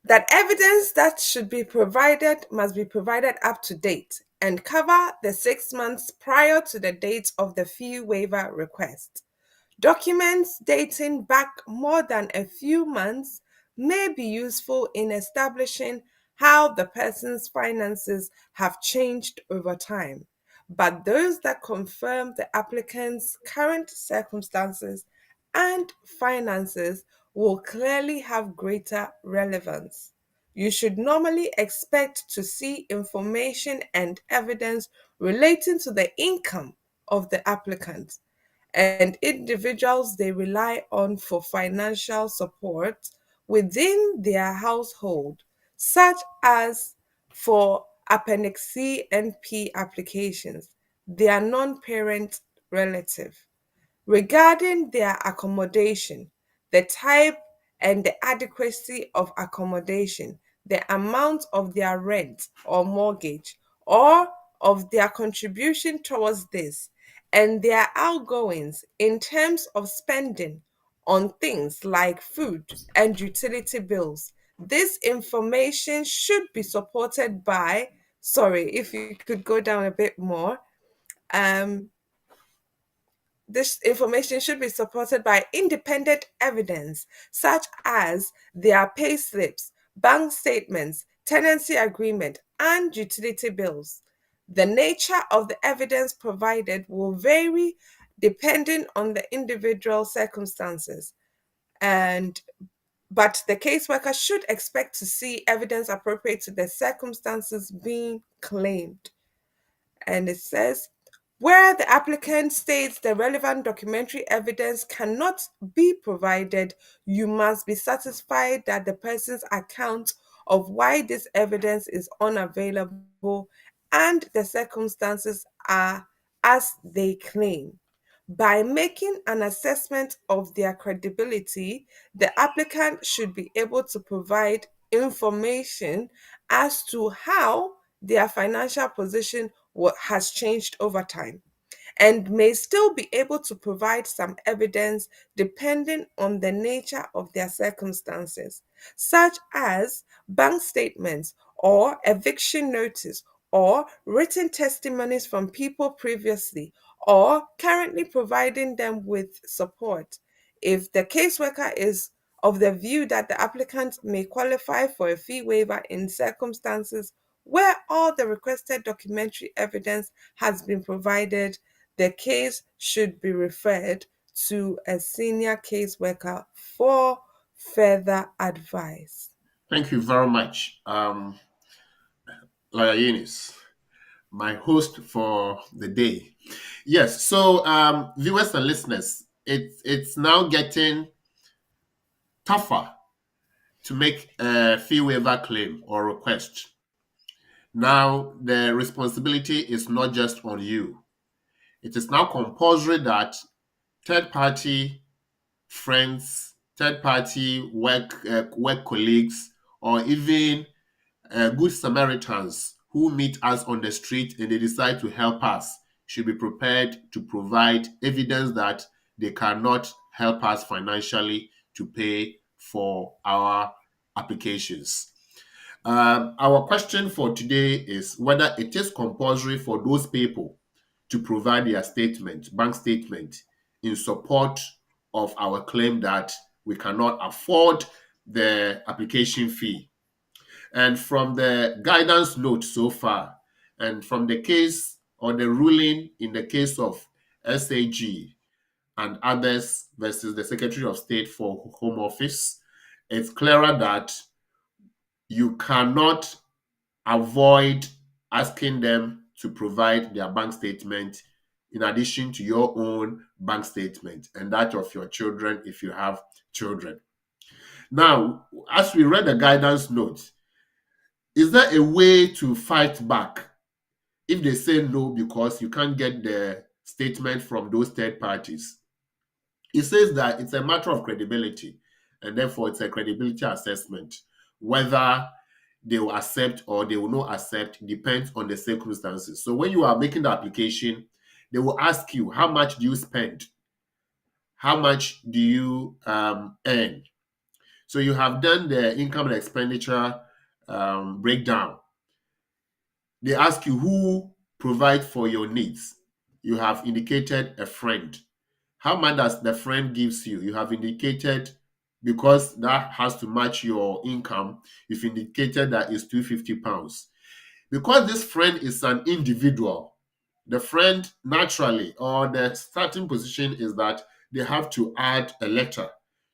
[SPEAKER 5] that evidence that should be provided must be provided up to date and cover the 6 months prior to the date of the fee waiver request. Documents dating back more than a few months may be useful in establishing how the person's finances have changed over time, but those that confirm the applicant's current circumstances and finances will clearly have greater relevance. You should normally expect to see information and evidence relating to the income of the applicant and individuals they rely on for financial support within their household, such as for Appendix C and P applications, their non parent relative regarding their accommodation, the type and the adequacy of accommodation, the amount of their rent or mortgage, or of their contribution towards this, and their outgoings in terms of spending on things like food and utility bills. This information should be supported by, sorry, if you could go down a bit more, um, this information should be supported by independent evidence, such as their pay slips, bank statements, tenancy agreement, and utility bills. The nature of the evidence provided will vary depending on the individual circumstances, and but the caseworker should expect to see evidence appropriate to the circumstances being claimed. And it says, where the applicant states the relevant documentary evidence cannot be provided, you must be satisfied that the person's account of why this evidence is unavailable and the circumstances are as they claim. By making an assessment of their credibility, the applicant should be able to provide information as to how their financial position has changed over time and may still be able to provide some evidence depending on the nature of their circumstances, such as bank statements or eviction notice or written testimonies from people previously or currently providing them with support. If the caseworker is of the view that the applicant may qualify for a fee waiver in circumstances where all the requested documentary evidence has been provided, the case should be referred to a senior caseworker for further advice.
[SPEAKER 2] Thank you very much, Lawyer Eunice, my host for the day. Yes, so viewers and listeners, it's now getting tougher to make a fee waiver claim or request. Now, the responsibility is not just on you. It is now compulsory that third party friends, third party work colleagues, or even good Samaritans who meet us on the street and they decide to help us should be prepared to provide evidence that they cannot help us financially to pay for our applications. Our question for today is whether it is compulsory for those people to provide their statement, bank statement, in support of our claim that we cannot afford the application fee. And from the guidance note so far, and from the case or the ruling in the case of SAG and others versus the Secretary of State for Home Office, it's clearer that you cannot avoid asking them to provide their bank statement in addition to your own bank statement and that of your children if you have children. Now, as we read the guidance note, is there a way to fight back if they say no because you can't get the statement from those third parties? It says that it's a matter of credibility, and therefore it's a credibility assessment. Whether they will accept or they will not accept depends on the circumstances. So when you are making the application, they will ask you, how much do you spend? How much do you earn? So you have done the income and expenditure breakdown. They ask you who provides for your needs. You have indicated a friend. How much does the friend gives you? You have indicated, because that has to match your income, you've indicated that it's £250. Because this friend is an individual, the friend naturally, or the starting position is that they have to add a letter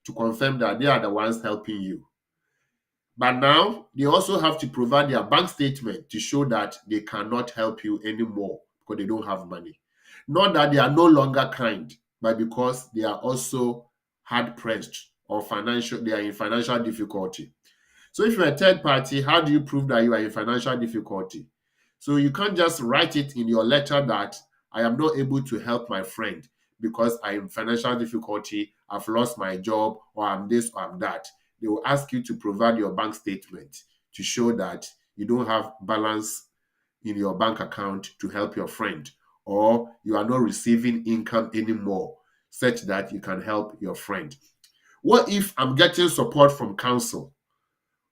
[SPEAKER 2] to confirm that they are the ones helping you. But now they also have to provide their bank statement to show that they cannot help you anymore because they don't have money. Not that they are no longer kind, but because they are also hard pressed or they are in financial difficulty. So if you're a third party, how do you prove that you are in financial difficulty? So you can't just write it in your letter that I am not able to help my friend because I am in financial difficulty, I've lost my job, or I'm this or I'm that. They will ask you to provide your bank statement to show that you don't have balance in your bank account to help your friend, or you are not receiving income anymore such that you can help your friend. What if I'm getting support from council?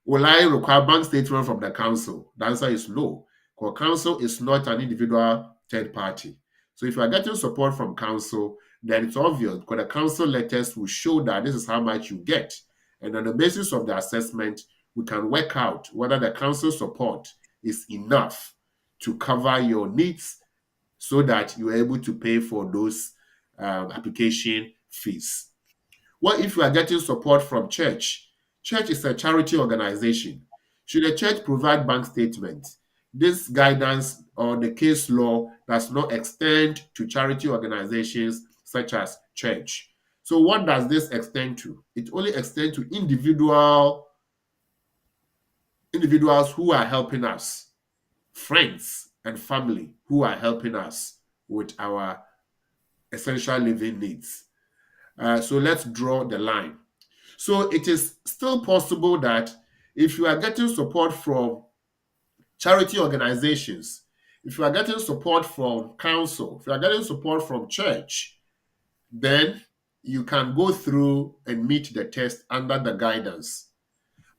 [SPEAKER 2] Will I require bank statement from the council? The answer is no, because council is not an individual third party. So if you are getting support from council, then it's obvious because the council letters will show that this is how much you get. And on the basis of the assessment, we can work out whether the council support is enough to cover your needs so that you are able to pay for those application fees. What if you are getting support from church? Church is a charity organization. Should the church provide bank statements? This guidance or the case law does not extend to charity organizations such as church. So what does this extend to? It only extends to individuals who are helping us, friends and family who are helping us with our essential living needs. So let's draw the line. So it is still possible that if you are getting support from charity organizations, if you are getting support from council, if you are getting support from church, then you can go through and meet the test under the guidance.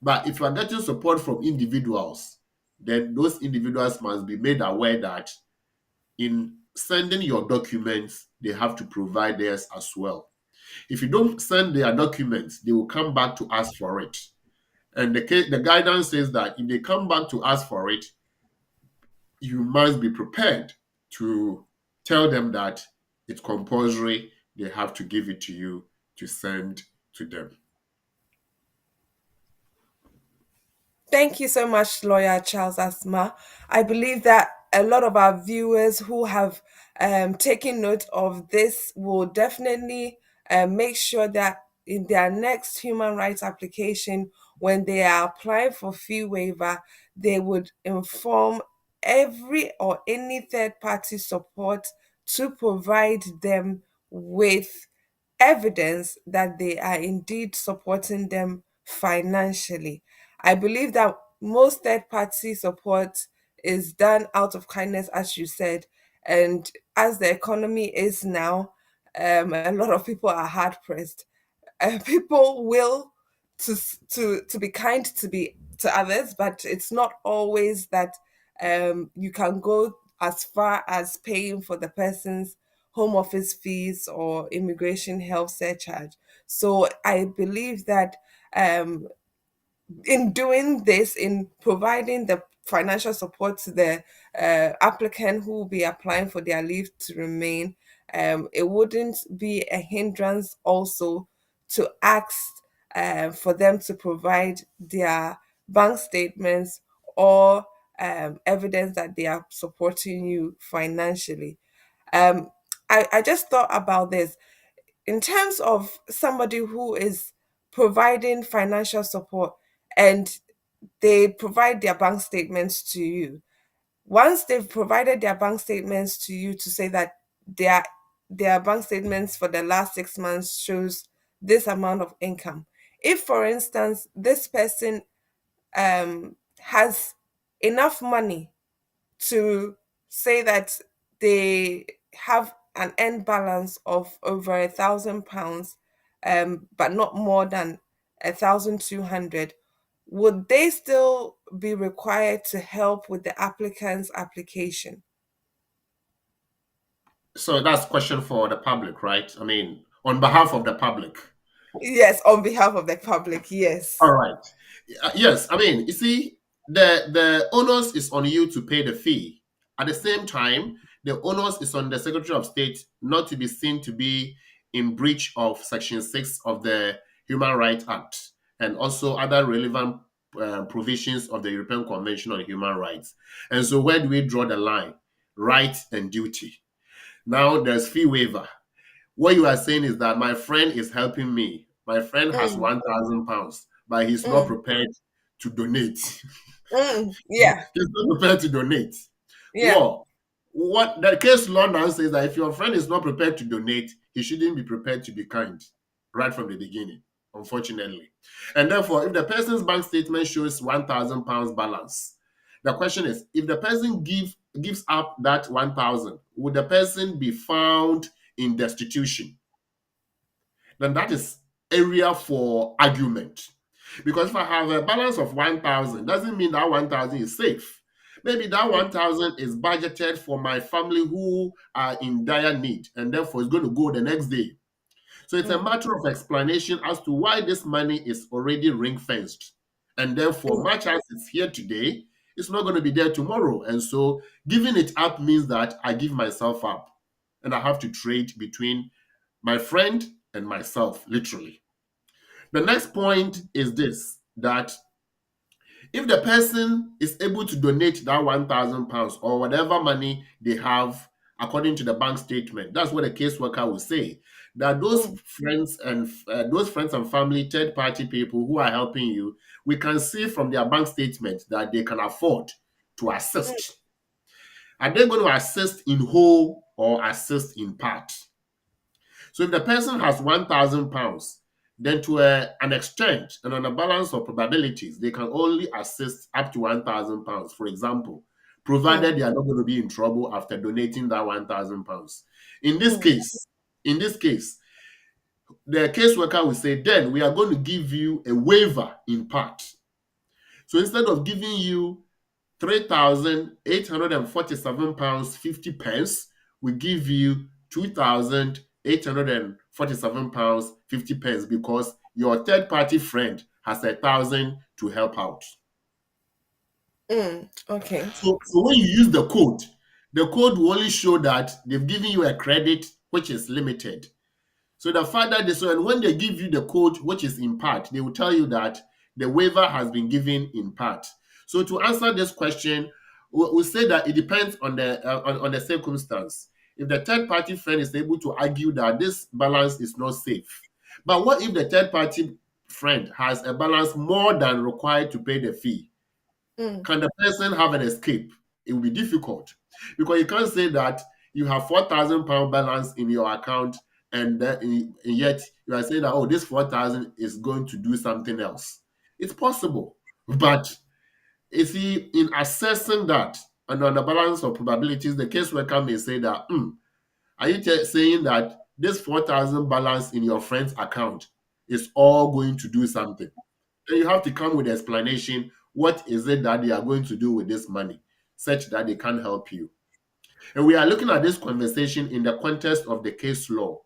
[SPEAKER 2] But if you are getting support from individuals, then those individuals must be made aware that in sending your documents, they have to provide theirs as well. If you don't send their documents, they will come back to ask for it. And the guidance says that if they come back to ask for it, you must be prepared to tell them that it's compulsory. They have to give it to you to send to them.
[SPEAKER 5] Thank you so much, Lawyer Charles Asma. I believe that a lot of our viewers who have taken note of this will definitely make sure that in their next human rights application, when they are applying for fee waiver, they would inform every or any third party support to provide them with evidence that they are indeed supporting them financially. I believe that most third party support is done out of kindness, as you said. And as the economy is now, a lot of people are hard pressed. People will to be kind to others, but it's not always that you can go as far as paying for the person's home office fees or immigration health surcharge. So I believe that um, in doing this, in providing the financial support to the applicant who will be applying for their leave to remain, it wouldn't be a hindrance also to ask for them to provide their bank statements or evidence that they are supporting you financially. Um, I just thought about this in terms of somebody who is providing financial support and they provide their bank statements to you. Once they've provided their bank statements to you to say that their their bank statements for the last 6 months shows this amount of income. If, for instance, this person has enough money to say that they have an end balance of over £1,000, but not more than 1,200, would they still be required to help with the applicant's application?
[SPEAKER 2] So that's a question for the public, right? I mean, on behalf of the public.
[SPEAKER 5] Yes, on behalf of the public, yes.
[SPEAKER 2] All right. Yes, I mean, you see, the onus is on you to pay the fee. At the same time, the onus is on the Secretary of State not to be seen to be in breach of Section 6 of the Human Rights Act and also other relevant provisions of the European Convention on Human Rights. And so, where do we draw the line? Right and duty. Now, there's fee waiver. What you are saying is that my friend is helping me. My friend has
[SPEAKER 5] Mm,
[SPEAKER 2] £1,000, but he's not
[SPEAKER 5] mm,
[SPEAKER 2] prepared to donate.
[SPEAKER 5] yeah,
[SPEAKER 2] He's not prepared to donate.
[SPEAKER 5] yeah.
[SPEAKER 2] Well, what the case law now says that if your friend is not prepared to donate, he shouldn't be prepared to be kind right from the beginning, unfortunately. And therefore, if the person's bank statement shows £1,000 balance, the question is, if the person gives up that 1,000, would the person be found in destitution? Then that is area for argument. Because if I have a balance of 1,000, doesn't mean that 1,000 is safe. Maybe that
[SPEAKER 5] Mm,
[SPEAKER 2] 1,000 is budgeted for my family who are in dire need, and therefore it's going to go the next day. So it's a
[SPEAKER 5] mm,
[SPEAKER 2] matter of explanation as to why this money is already ring fenced. And therefore,
[SPEAKER 5] mm,
[SPEAKER 2] much as it's here today, it's not going to be there tomorrow. And so giving it up means that I give myself up and I have to trade between my friend and myself, literally. The next point is this, that if the person is able to donate that £1,000 or whatever money they have according to the bank statement, that's what a caseworker will say. That
[SPEAKER 5] mm,
[SPEAKER 2] those friends and family, third party people who are helping you, we can see from their bank statement that they can afford to
[SPEAKER 5] mm,
[SPEAKER 2] assist. Are they going to assist in whole or assist in part? So if the person has £1,000, then to an extent and on a balance of probabilities, they can only assist up to £1,000, for example,
[SPEAKER 5] mm,
[SPEAKER 2] provided they are not going to be in trouble after donating that £1,000. In this
[SPEAKER 5] mm,
[SPEAKER 2] case, in this case, the caseworker will say, then we are going to give you a waiver in part. So instead of giving you £3,847 50 pence, we give you £2,847 50 pence because your third party friend has 1,000 to help out.
[SPEAKER 5] okay.
[SPEAKER 2] So when you use the code will only show that they've given you a credit which is limited. So the fact that and when they give you the code, which is in part, they will tell you that the waiver has been given in part. So to answer this question, we'll say that it depends on on the circumstance. If the third party friend is able to argue that this balance is not safe, but what if the third party friend has a balance more than required to pay the fee?
[SPEAKER 5] Mm,
[SPEAKER 2] Can the person have an escape? It will be difficult because you can't say that you have £4,000 balance in your account and yet you are saying that, oh, this 4,000 is going to do something else. It's possible, but you see, in assessing that and on the balance of probabilities, the caseworker may say that, are you saying that this 4,000 balance in your friend's account is all going to do something? Then you have to come with explanation. What is it that they are going to do with this money, such that they can help you? And we are looking at this conversation in the context of the case law,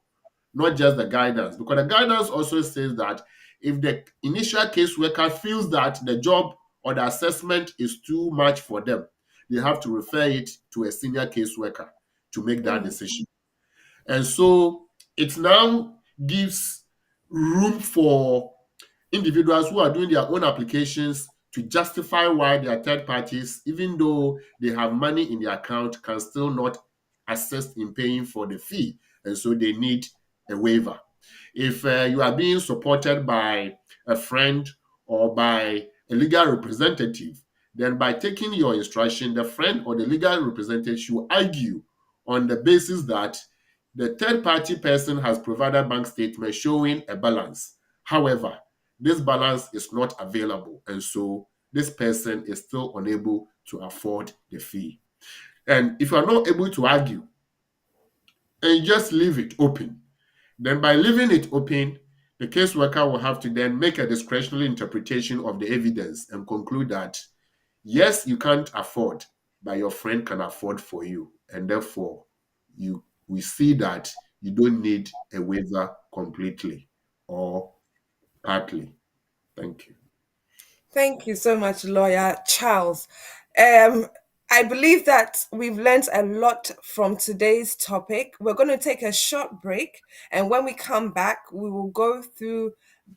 [SPEAKER 2] not just the guidance, because the guidance also says that if the initial caseworker feels that the job or the assessment is too much for them, they have to refer it to a senior caseworker to make that
[SPEAKER 5] mm,
[SPEAKER 2] decision. And so it now gives room for individuals who are doing their own applications to justify why their third parties, even though they have money in their account, can still not assist in paying for the fee. And so they need a waiver. If you are being supported by a friend or by a legal representative, then by taking your instruction, the friend or the legal representative should argue on the basis that the third party person has provided bank statement showing a balance. However, this balance is not available, and so this person is still unable to afford the fee. And if you are not able to argue and you just leave it open, then by leaving it open, the caseworker will have to then make a discretionary interpretation of the evidence and conclude that yes, you can't afford, but your friend can afford for you. And therefore, we see that you don't need a waiver completely or partly. Thank you.
[SPEAKER 5] Thank you so much, Lawyer Charles. Um, I believe that we've learned a lot from today's topic. We're going to take a short break, and when we come back, we will go through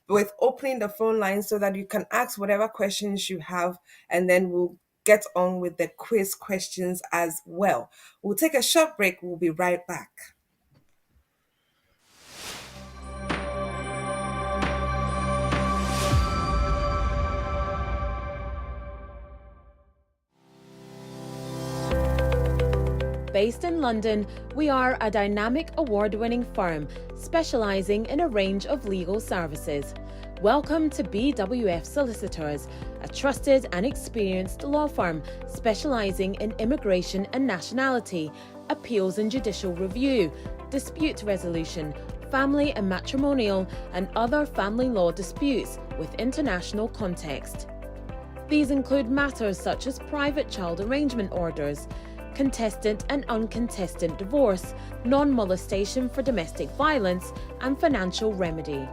[SPEAKER 5] with opening the phone line so that you can ask whatever questions you have, and then we'll get on with the quiz questions as well. We'll take a short break. We'll be right back.
[SPEAKER 4] Based in London, we are a dynamic award-winning firm specialising in a range of legal services. Welcome to BWF Solicitors, a trusted and experienced law firm specialising in immigration and nationality, appeals and judicial review, dispute resolution, family and matrimonial, and other family law disputes with international context. These include matters such as private child arrangement orders, contestant and uncontested divorce, non-molestation for domestic violence, and financial remedy.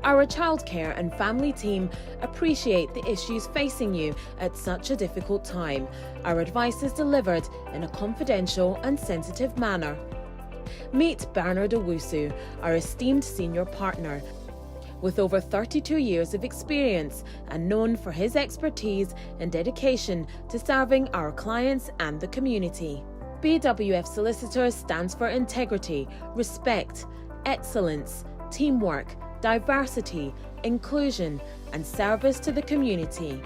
[SPEAKER 4] Our childcare and family team appreciate the issues facing you at such a difficult time. Our advice is delivered in a confidential and sensitive manner. Meet Bernard Owusu, our esteemed senior partner, with over 32 years of experience and known for his expertise and dedication to serving our clients and the community. BWF Solicitors stands for integrity, respect, excellence, teamwork, diversity, inclusion, and service to the community.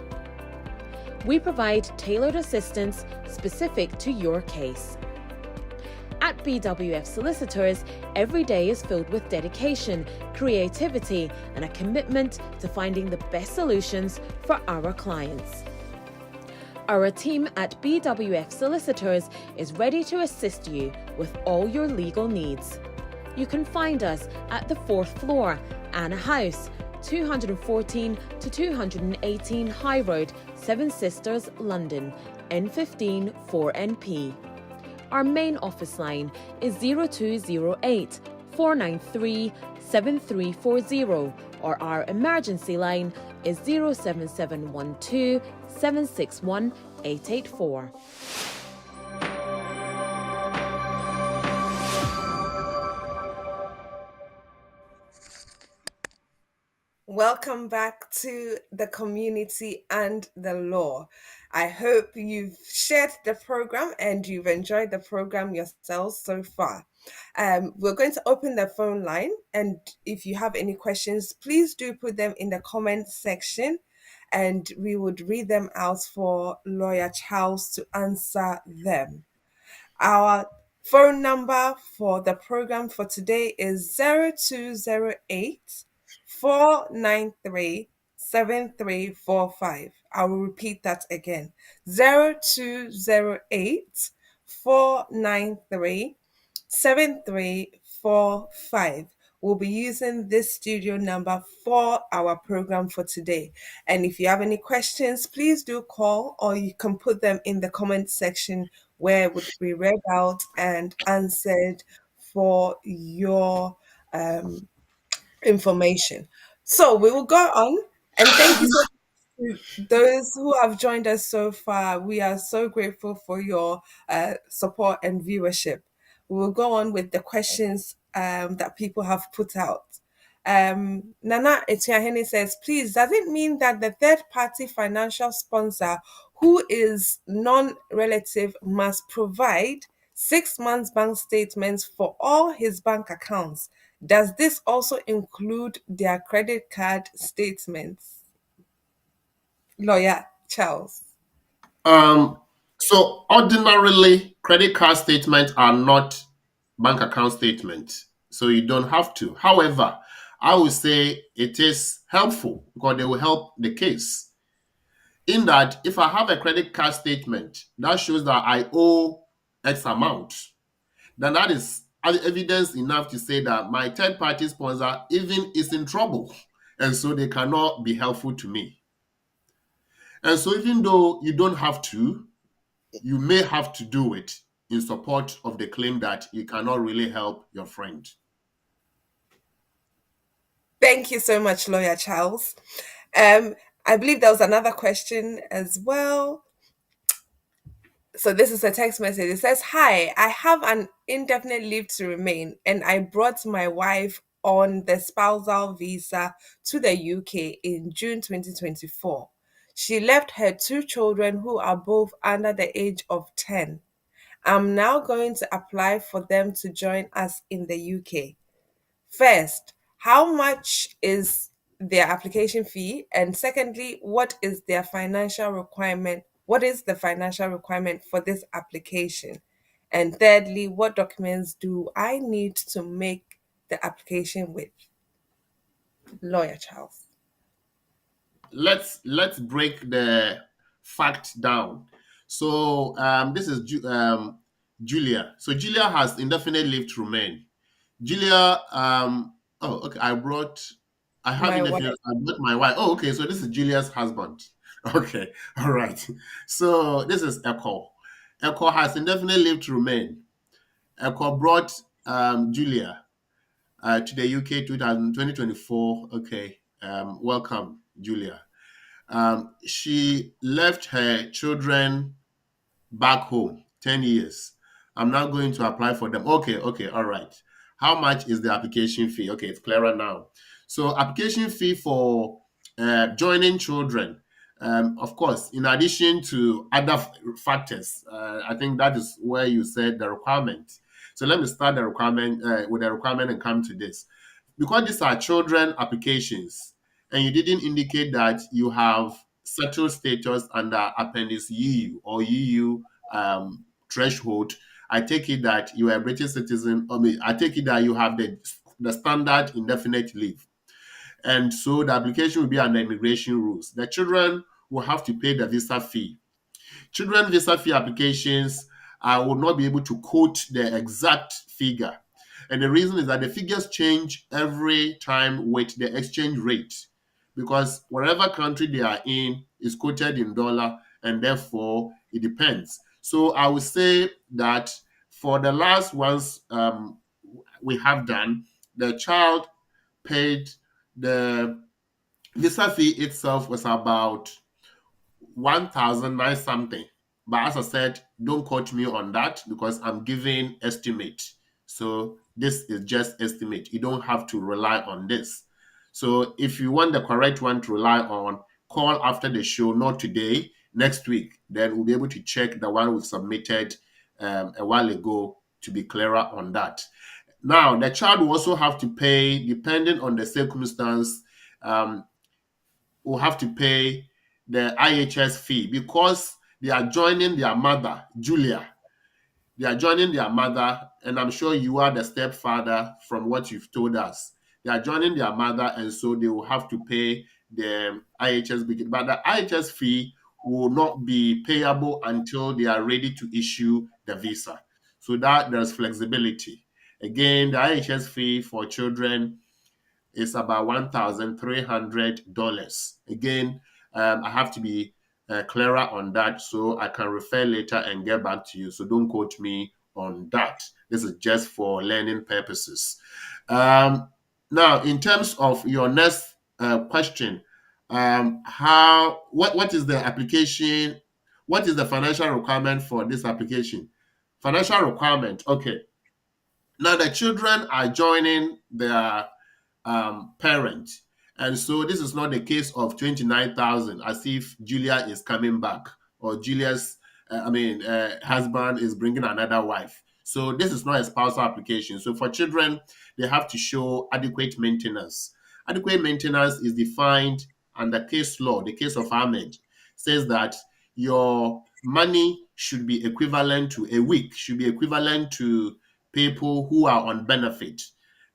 [SPEAKER 4] We provide tailored assistance specific to your case. At BWF Solicitors, every day is filled with dedication, creativity, and a commitment to finding the best solutions for our clients. Our team at BWF Solicitors is ready to assist you with all your legal needs. You can find us at the 4th floor, Anna House, 214 to 218 High Road, Seven Sisters, London, N15 4NP. Our main office line is 0208 493 7340, or our emergency line is 07712 761 884.
[SPEAKER 5] Welcome back to the community and the law. I hope you've shared the program and you've enjoyed the program yourselves so far. We're going to open the phone line, and if you have any questions, please do put them in the comment section, and we would read them out for Lawyer Charles to answer them. Our phone number for the program for today is 0208 493 7345. I will repeat that again: 0208 493 7345. We'll be using this studio number for our program for today. And if you have any questions, please do call, or you can put them in the comment section where it would be read out and answered for your information. So we will go on, and thank you so much to those who have joined us so far. We are so grateful for your support and viewership. We will go on with the questions that people have put out. Nana Etiahene says, please, does it mean that the third party financial sponsor who is non-relative must provide 6 months bank statements for all his bank accounts? Does this also include their credit card statements? Lawyer Charles.
[SPEAKER 2] Um, so ordinarily, credit card statements are not bank account statements, so you don't have to. However, I would say it is helpful because they will help the case. In that, if I have a credit card statement that shows that I owe X amount, then that is evidence enough to say that my third party sponsor even is in trouble, and so they cannot be helpful to me. And so, even though you don't have to, you may have to do it in support of the claim that you cannot really help your friend.
[SPEAKER 5] Thank you so much, Lawyer Charles. I believe there was another question as well. So this is a text message. It says, "Hi, I have an indefinite leave to remain, and I brought my wife on the spousal visa to the UK in June 2024. She left her two children who are both under the age of 10. I'm now going to apply for them to join us in the UK. First, how much is their application fee? And secondly, what is their financial requirement? What is the financial requirement for this application? And thirdly, what documents do I need to make the application with?" Lawyer Charles.
[SPEAKER 2] Let's break the fact down. So this is Julia. So Julia has indefinite leave to remain. Julia, oh, okay. I have
[SPEAKER 5] My wife.
[SPEAKER 2] indefinite. I brought my wife. Oh, okay. So this is Julia's husband. Okay, all right. So this is Echo. Echo has indefinite leave to remain. Echo brought Julia to the UK 2024. Okay, welcome, Julia. She left her children back home 10 years. I'm now going to apply for them. Okay, all right. How much is the application fee? Okay, it's clearer now. So application fee for joining children, of course, in addition to other factors, I think that is where you said the requirement. So let me start the requirement with the requirement and come to this. Because these are children applications, and you didn't indicate that you have settled status under Appendix EU or EU threshold, I take it that you are a British citizen. I take it that you have the standard indefinite leave. And so the application will be under immigration rules. The children will have to pay the visa fee. Children visa fee applications, I will not be able to quote the exact figure. And the reason is that the figures change every time with the exchange rate, because whatever country they are in is quoted in dollar, and therefore it depends. So I would say that for the last ones we have done, the child paid the visa fee itself was about 1,009 something. But as I said, don't quote me on that because I'm giving estimate. So this is just estimate. You don't have to rely on this. So if you want the correct one to rely on, call after the show, not today, next week. Then we'll be able to check the one we submitted a while ago to be clearer on that. Now, the child will also have to pay, depending on the circumstance, will have to pay the IHS fee because they are joining their mother, Julia. They are joining their mother, and I'm sure you are the stepfather from what you've told us. They are joining their mother, and so they will have to pay the IHS fee. But the IHS fee will not be payable until they are ready to issue the visa. So that there's flexibility. Again, the IHS fee for children is about $1,300. Again, I have to be clearer on that so I can refer later and get back to you. So don't quote me on that. This is just for learning purposes. Now, in terms of your next question, what is the application? What is the financial requirement for this application? Financial requirement. Okay. Now the children are joining their parent. And so this is not the case of 29,000 as if Julia is coming back or Julia's, husband is bringing another wife. So this is not a spousal application. So for children, they have to show adequate maintenance. Adequate maintenance is defined under case law. The case of Ahmed says that your money should be equivalent to a week, should be equivalent to people who are on benefit.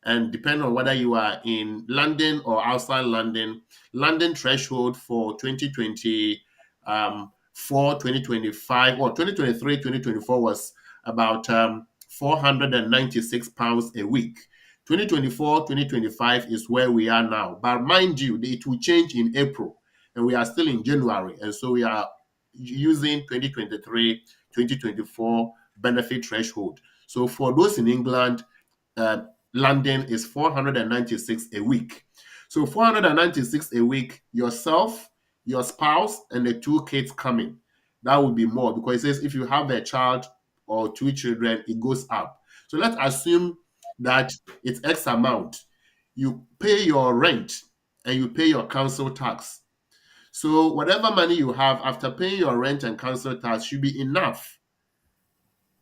[SPEAKER 2] And depending on whether you are in London or outside London, London threshold for 2025 or 2023, 2024 was about £496 a week. 2024, 2025 is where we are now. But mind you, it will change in April, and we are still in January. And so we are using 2023, 2024 benefit threshold. So for those in England, uh, London is 496 a week. So 496 a week, yourself, your spouse, and the two kids coming. That would be more because it says if you have a child or two children, it goes up. So let's assume that it's X amount. You pay your rent and you pay your council tax. So whatever money you have after paying your rent and council tax should be enough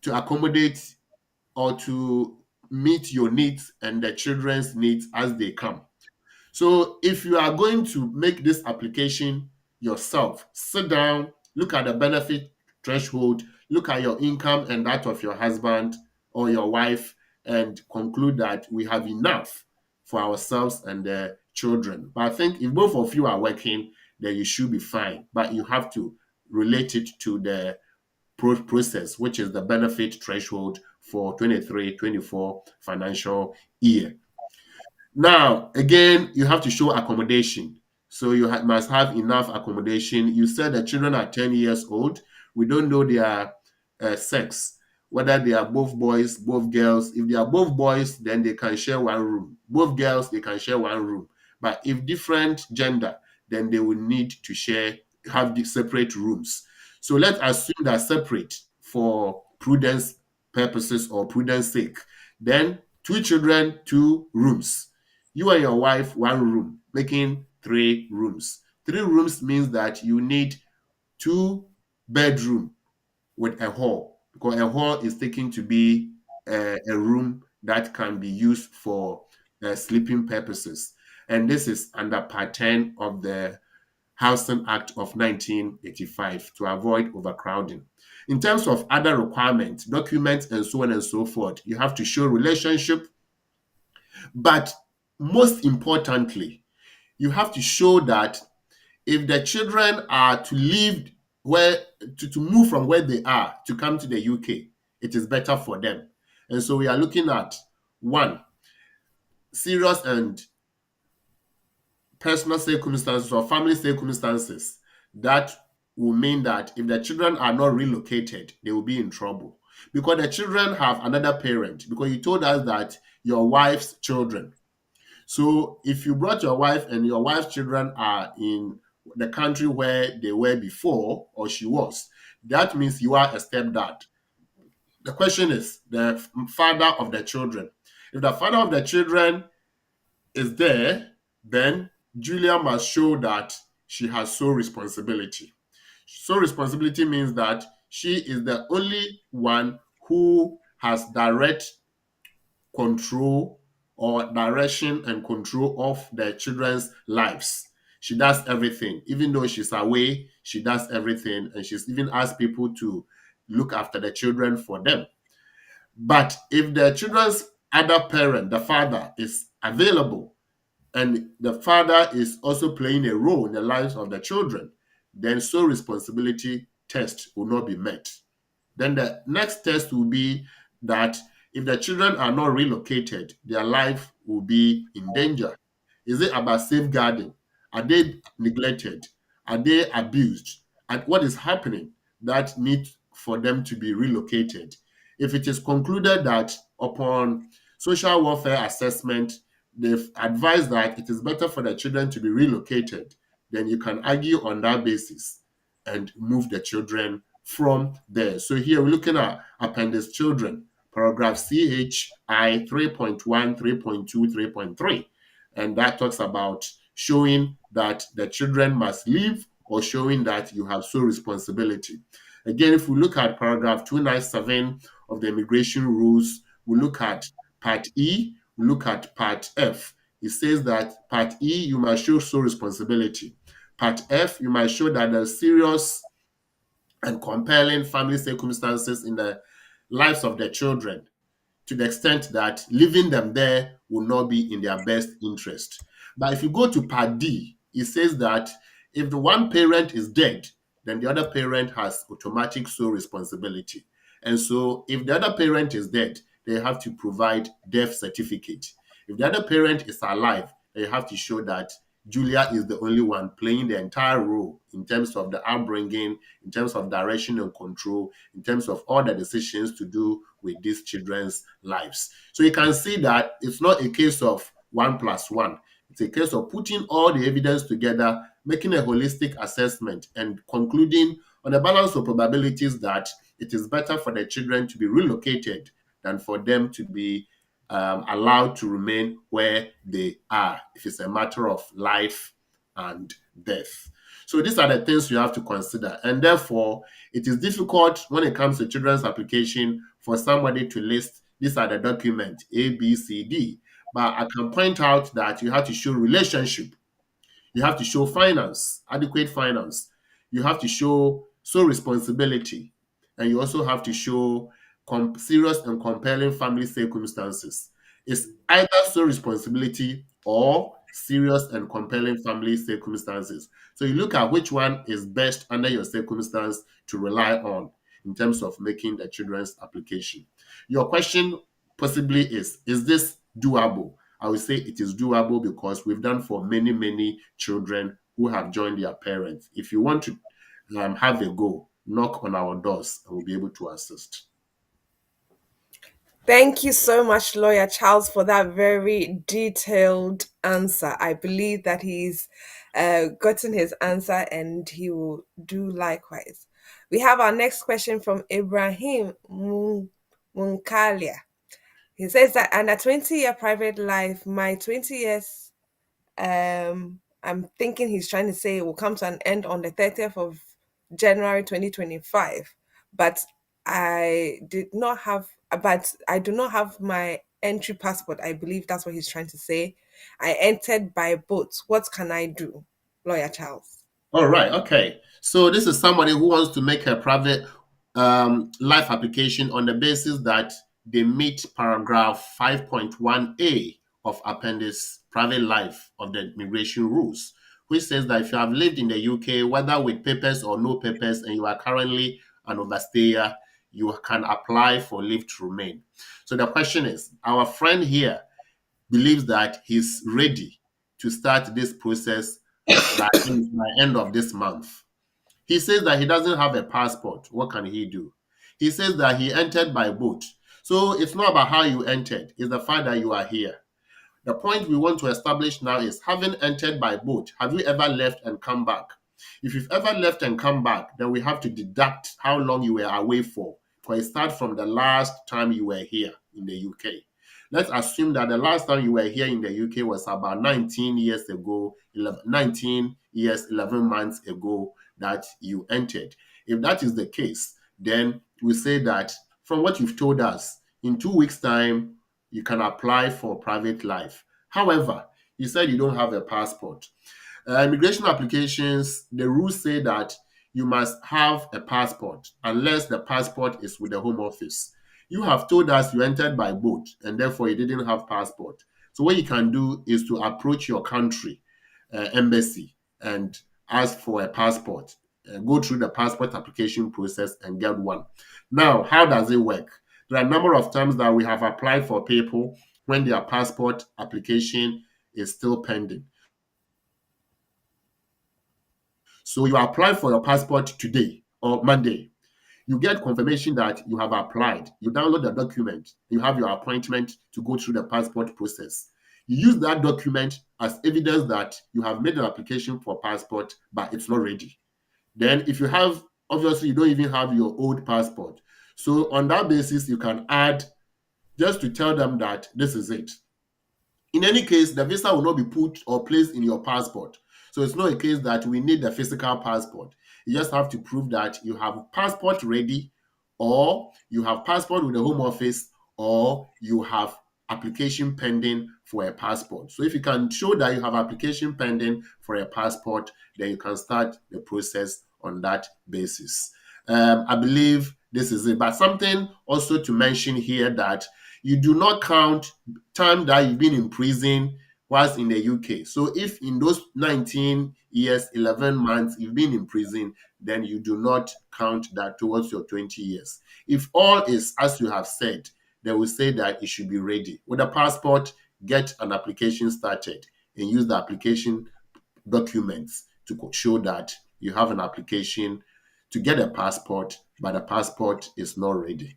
[SPEAKER 2] to accommodate or to meet your needs and the children's needs as they come. So if you are going to make this application yourself, sit down, look at the benefit threshold, look at your income and that of your husband or your wife, and conclude that we have enough for ourselves and the children. But I think if both of you are working, then you should be fine. But you have to relate it to the process, which is the benefit threshold for 23-24 financial year. Now, again, you have to show accommodation. So you must have enough accommodation. You said the children are 10 years old. We don't know their sex, whether they are both boys, both girls. If they are both boys, then they can share one room. Both girls, they can share one room. But if different gender, then they will need to have the separate rooms. So let's assume they're separate for prudence purposes or prudence sake. Then two children, two rooms. You and your wife, one room, making three rooms. Three rooms means that you need two bedroom with a hall, because a hall is taken to be a room that can be used for sleeping purposes. And this is under Part 10 of the Housing Act of 1985 to avoid overcrowding. In terms of other requirements, documents, and so on and so forth, you have to show relationship. But most importantly, you have to show that if the children are to leave to move from where they are to come to the UK, it is better for them. And so we are looking at one, serious and personal circumstances or family circumstances that will mean that if the children are not relocated, they will be in trouble. Because the children have another parent, because you told us that your wife's children. So if you brought your wife and your wife's children are in the country where they were before or she was, that means you are a stepdad. The question is the father of the children. If the father of the children is there, then Julia must show that she has sole responsibility. Sole responsibility means that she is the only one who has direct control or direction and control of the children's lives. She does everything. Even though she's away, she does everything. And she's even asked people to look after the children for them. But if the children's other parent, the father, is available, and the father is also playing a role in the lives of the children, then sole responsibility test will not be met. Then the next test will be that if the children are not relocated, their life will be in danger. Is it about safeguarding? Are they neglected? Are they abused? And what is happening that needs for them to be relocated? If it is concluded that upon social welfare assessment, they've advised that it is better for the children to be relocated, then you can argue on that basis and move the children from there. So here we're looking at appendix children, paragraph CHI 3.1, 3.2, 3.3. and that talks about showing that the children must leave or showing that you have sole responsibility. Again, if we look at paragraph 297 of the immigration rules, we look at part E, we look at part F. It says that part E, you must show sole responsibility. Part F, you must show that there's serious and compelling family circumstances in the lives of the children, to the extent that leaving them there will not be in their best interest. But if you go to part D, it says that if the one parent is dead, then the other parent has automatic sole responsibility. And so if the other parent is dead, they have to provide death certificate. If the other parent is alive, they have to show that Julia is the only one playing the entire role in terms of the upbringing, in terms of direction and control, in terms of all the decisions to do with these children's lives. So you can see that it's not a case of 1+1. It's a case of putting all the evidence together, making a holistic assessment, and concluding on a balance of probabilities that it is better for the children to be relocated than for them to be allowed to remain where they are, if it's a matter of life and death. So these are the things you have to consider. And therefore, it is difficult when it comes to children's application for somebody to list these are the documents A, B, C, D. But I can point out that you have to show relationship. You have to show finance, adequate finance. You have to show sole responsibility. And you also have to show serious and compelling family circumstances. It's either sole responsibility or serious and compelling family circumstances. So you look at which one is best under your circumstance to rely on in terms of making the children's application. Your question possibly is this doable? I would say it is doable because we've done for many, many children who have joined their parents. If you want to have a go, knock on our doors and we'll be able to assist.
[SPEAKER 5] Thank you so much, Lawyer Charles, for that very detailed answer. I believe that he's gotten his answer and he will do likewise. We have our next question from Ibrahim Munkalia. He says that under 20-year private life, my 20 years, I'm thinking he's trying to say it will come to an end on the 30th of January 2025. But I do not have my entry passport. I believe that's what he's trying to say. I entered by boat. What can I do? Lawyer Charles.
[SPEAKER 2] All right, okay. So this is somebody who wants to make a private life application on the basis that they meet paragraph 5.1a of Appendix Private Life of the Immigration Rules, which says that if you have lived in the UK, whether with papers or no papers, and you are currently an overstayer, you can apply for leave to remain. So the question is, our friend here believes that he's ready to start this process by end of this month. He says that he doesn't have a passport. What can he do? He says that he entered by boat. So it's not about how you entered, it's the fact that you are here. The point we want to establish now is, having entered by boat, have you ever left and come back? If you've ever left and come back, then we have to deduct how long you were away for it starts from the last time you were here in the UK. Let's assume that the last time you were here in the UK was about 19 years ago, 19 years, 11 months ago that you entered. If that is the case, then we say that from what you've told us, in 2 weeks' time, you can apply for private life. However, you said you don't have a passport. Immigration applications, the rules say that you must have a passport unless the passport is with the Home Office. You have told us you entered by boat and therefore you didn't have passport. So what you can do is to approach your country embassy and ask for a passport. Go through the passport application process and get one. Now, how does it work? There are a number of times that we have applied for people when their passport application is still pending. So you apply for your passport today or Monday. You get confirmation that you have applied. You download the document. You have your appointment to go through the passport process. You use that document as evidence that you have made an application for passport, but it's not ready. Then if you have, obviously you don't even have your old passport. So on that basis, you can add, just to tell them that this is it. In any case, the visa will not be put or placed in your passport. So it's not a case that we need the physical passport. You just have to prove that you have passport ready, or you have passport with the Home Office, or you have application pending for a passport. So if you can show that you have application pending for a passport, then you can start the process on that basis. I believe this is it. But something also to mention here, that you do not count time that you've been in prison whilst in the UK. So if in those 19 years, 11 months you've been in prison, then you do not count that towards your 20 years. If all is as you have said, they will say that it should be ready. With a passport, get an application started and use the application documents to show that you have an application to get a passport, but the passport is not ready.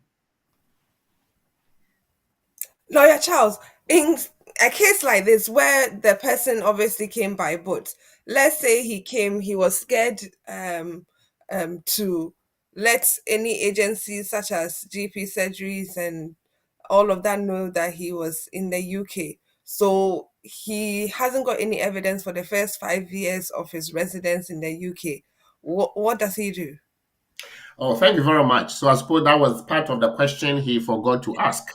[SPEAKER 5] Lawyer Charles, in a case like this where the person obviously came by boat, let's say he was scared to let any agencies such as GP surgeries and all of that know that he was in the UK. So he hasn't got any evidence for the first 5 years of his residence in the UK. What does he do?
[SPEAKER 2] Oh, thank you very much. So I suppose that was part of the question he forgot to ask.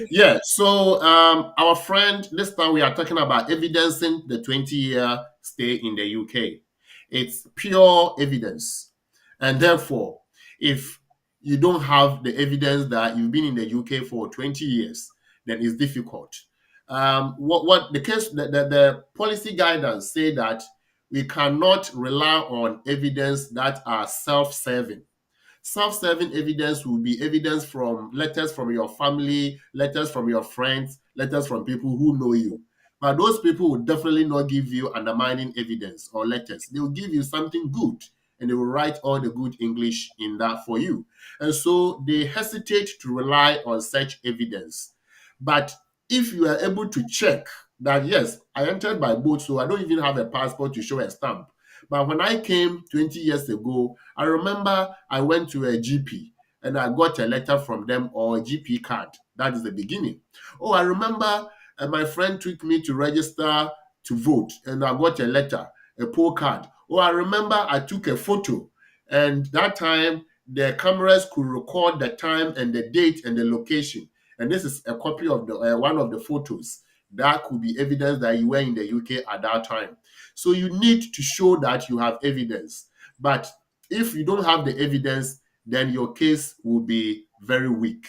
[SPEAKER 2] Yeah, so our friend, this time we are talking about evidencing the 20-year stay in the UK. It's pure evidence. And therefore, if you don't have the evidence that you've been in the UK for 20 years, then it's difficult. What the case, the policy guidance say that we cannot rely on evidence that are self-serving. Self-serving evidence will be evidence from letters from your family, letters from your friends, letters from people who know you. But those people will definitely not give you undermining evidence or letters. They will give you something good, and they will write all the good English in that for you. And so they hesitate to rely on such evidence. But if you are able to check that, yes, I entered by boat, so I don't even have a passport to show a stamp. But when I came 20 years ago, I remember I went to a GP and I got a letter from them, or a GP card. That is the beginning. Oh, I remember my friend took me to register to vote and I got a letter, a poll card. Oh, I remember I took a photo, and that time the cameras could record the time and the date and the location. And this is a copy of the one of the photos. That could be evidence that you were in the UK at that time. So you need to show that you have evidence. But if you don't have the evidence, then your case will be very weak.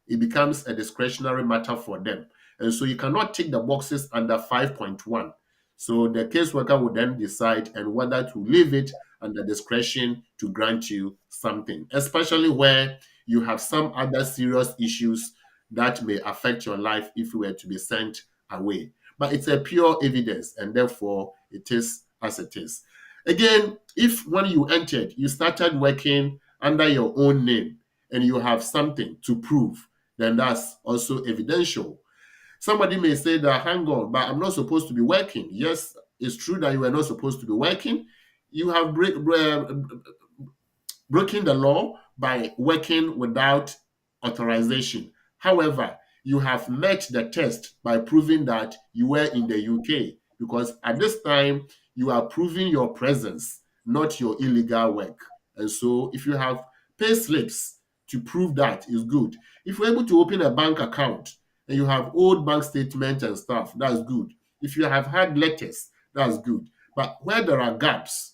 [SPEAKER 2] It becomes a discretionary matter for them. And so you cannot tick the boxes under 5.1. So the caseworker will then decide and whether to leave it under discretion to grant you something, especially where you have some other serious issues that may affect your life if you were to be sent away. But it's a pure evidence, and therefore it is as it is. Again, if when you entered, you started working under your own name and you have something to prove, then that's also evidential. Somebody may say that, hang on, but I'm not supposed to be working. Yes, it's true that you are not supposed to be working. You have breaking the law by working without authorization. However, you have met the test by proving that you were in the UK, because at this time you are proving your presence, not your illegal work. And so if you have pay slips to prove that, is good. If you're able to open a bank account and you have old bank statements and stuff, that's good. If you have had letters, that's good. But where there are gaps,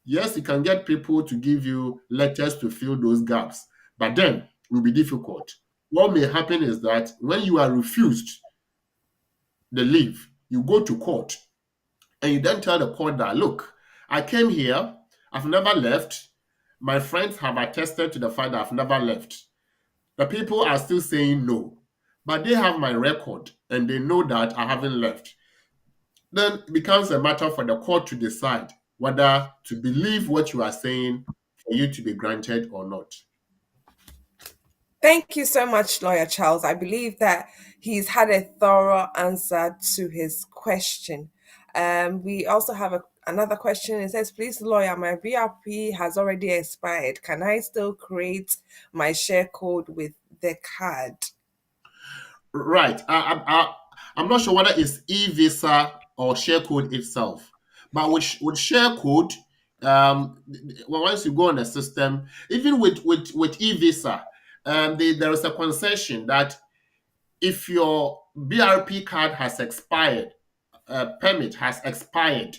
[SPEAKER 2] yes, you can get people to give you letters to fill those gaps, but then it will be difficult. What may happen is that when you are refused the leave, you go to court and you then tell the court that, look, I came here, I've never left. My friends have attested to the fact that I've never left. The people are still saying no, but they have my record and they know that I haven't left. Then it becomes a matter for the court to decide whether to believe what you are saying for you to be granted or not.
[SPEAKER 5] Thank you so much, Lawyer Charles. I believe that he's had a thorough answer to his question. We also have another question. It says, please, lawyer, my BRP has already expired. Can I still create my share code with the card?
[SPEAKER 2] Right. I'm not sure whether it's e-visa or share code itself. But with share code, once you go on the system, even with e-visa, there is a concession that if your BRP card has expired, permit has expired,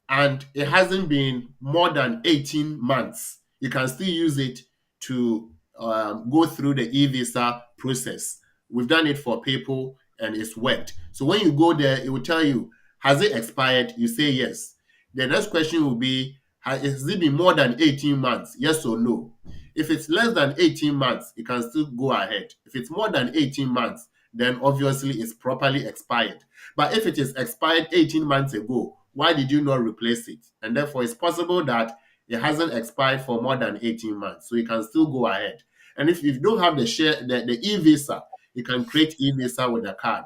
[SPEAKER 2] and it hasn't been more than 18 months, you can still use it to go through the e-visa process. We've done it for people and it's worked. So when you go there, it will tell you, has it expired? You say yes. The next question will be, has it been more than 18 months? Yes or no? If it's less than 18 months, you can still go ahead. If it's more than 18 months, then obviously it's properly expired. But if it is expired 18 months ago, why did you not replace it? And therefore, it's possible that it hasn't expired for more than 18 months. So you can still go ahead. And if you don't have the e-visa, you can create e-visa with a card.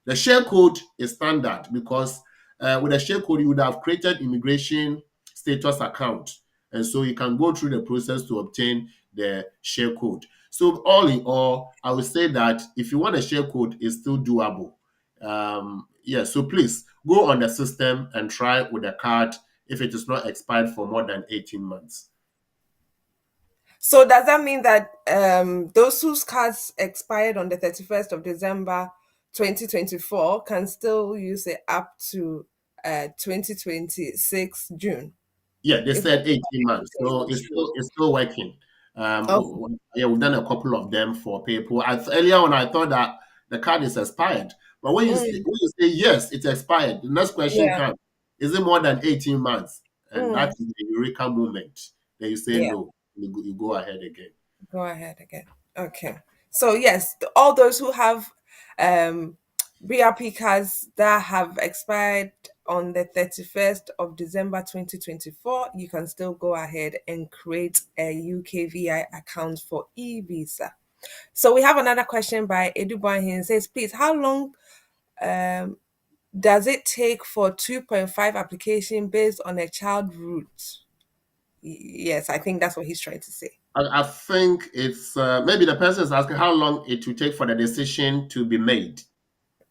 [SPEAKER 2] The share code is standard because with a share code, you would have created immigration status account. And so you can go through the process to obtain the share code. So all in all, I would say that if you want a share code, it's still doable. Yeah, so please go on the system and try with the card if it is not expired for more than 18 months.
[SPEAKER 5] So does that mean that those whose cards expired on the 31st of December 2024 can still use it up to 2026 June?
[SPEAKER 2] Yeah, they
[SPEAKER 5] If
[SPEAKER 2] said 18 months, so it's still working.
[SPEAKER 5] Oh,
[SPEAKER 2] Yeah, we've done a couple of them for people. Earlier on, I thought that the card is expired, but when you say yes, it's expired, the next question
[SPEAKER 5] yeah,
[SPEAKER 2] comes: is it more than 18 months? And that
[SPEAKER 5] mm,
[SPEAKER 2] is the eureka moment. Then you say
[SPEAKER 5] yeah.
[SPEAKER 2] no, you go ahead again.
[SPEAKER 5] Go ahead again. Okay. So yes, all those who have um BRP cards that have expired on the 31st of December 2024, you can still go ahead and create a UKVI account for e-visa. So we have another question by Edubahin. Says, please, how long um does it take for 2.5 application based on a child route? Yes, I think that's what he's trying to say.
[SPEAKER 2] I think it's maybe the person is asking how long it will take for the decision to be made.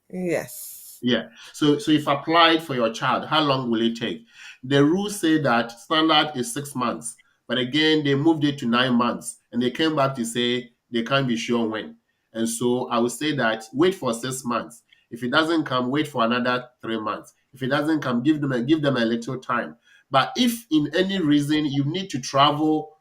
[SPEAKER 5] Yes.
[SPEAKER 2] Yeah. So if applied for your child, how long will it take? The rules say that standard is 6 months, but again they moved it to 9 months, and they came back to say they can't be sure when. And so I would say that wait for 6 months. If it doesn't come, wait for another 3 months. If it doesn't come, give them a little time. But if in any reason you need to travel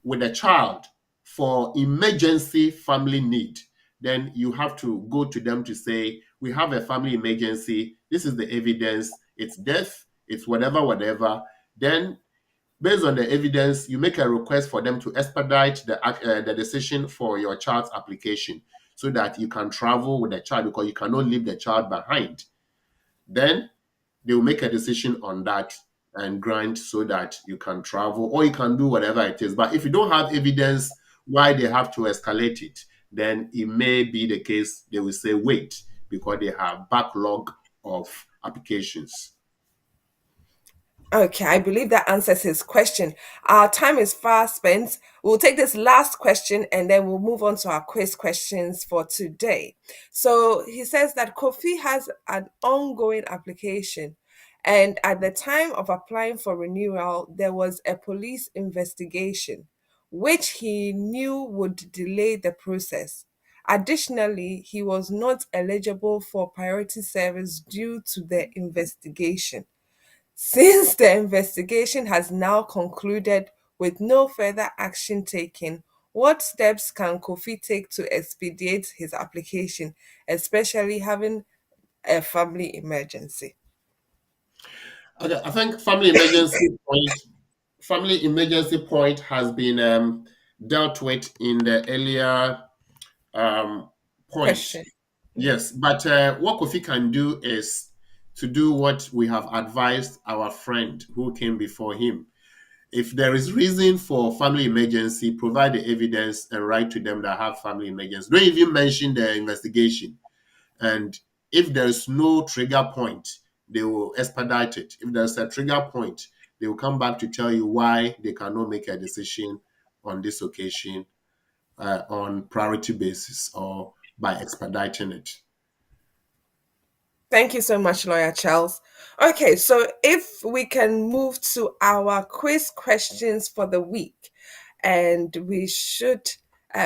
[SPEAKER 2] with a child for emergency family need, then you have to go to them to say, we have a family emergency. This is the evidence. It's death. It's whatever. Then, based on the evidence, you make a request for them to expedite the decision for your child's application so that you can travel with the child because you cannot leave the child behind. Then they will make a decision on that and grant so that you can travel or you can do whatever it is. But if you don't have evidence why they have to escalate it, then it may be the case they will say wait because they have backlog of applications.
[SPEAKER 5] Okay, I believe that answers his question. Our time is fast spent. We'll take this last question and then we'll move on to our quiz questions for today. So he says that Kofi has an ongoing application, and at the time of applying for renewal, there was a police investigation, which he knew would delay the process. Additionally, he was not eligible for priority service due to the investigation. Since the investigation has now concluded with no further action taken, what steps can Kofi take to expedite his application, especially having a family emergency?
[SPEAKER 2] Okay, I think family emergency point has been dealt with in the earlier point.
[SPEAKER 5] Question. Yeah.
[SPEAKER 2] Yes, but what Kofi can do is to do what we have advised our friend who came before him. If there is reason for family emergency, provide the evidence and write to them that have family emergency. Don't even mention the investigation. And if there's no trigger point, they will expedite it. If there's a trigger point, they will come back to tell you why they cannot make a decision on this occasion on priority basis or by expediting it.
[SPEAKER 5] Thank you so much, Lawyer Charles. Okay, so if we can move to our quiz questions for the week, and we should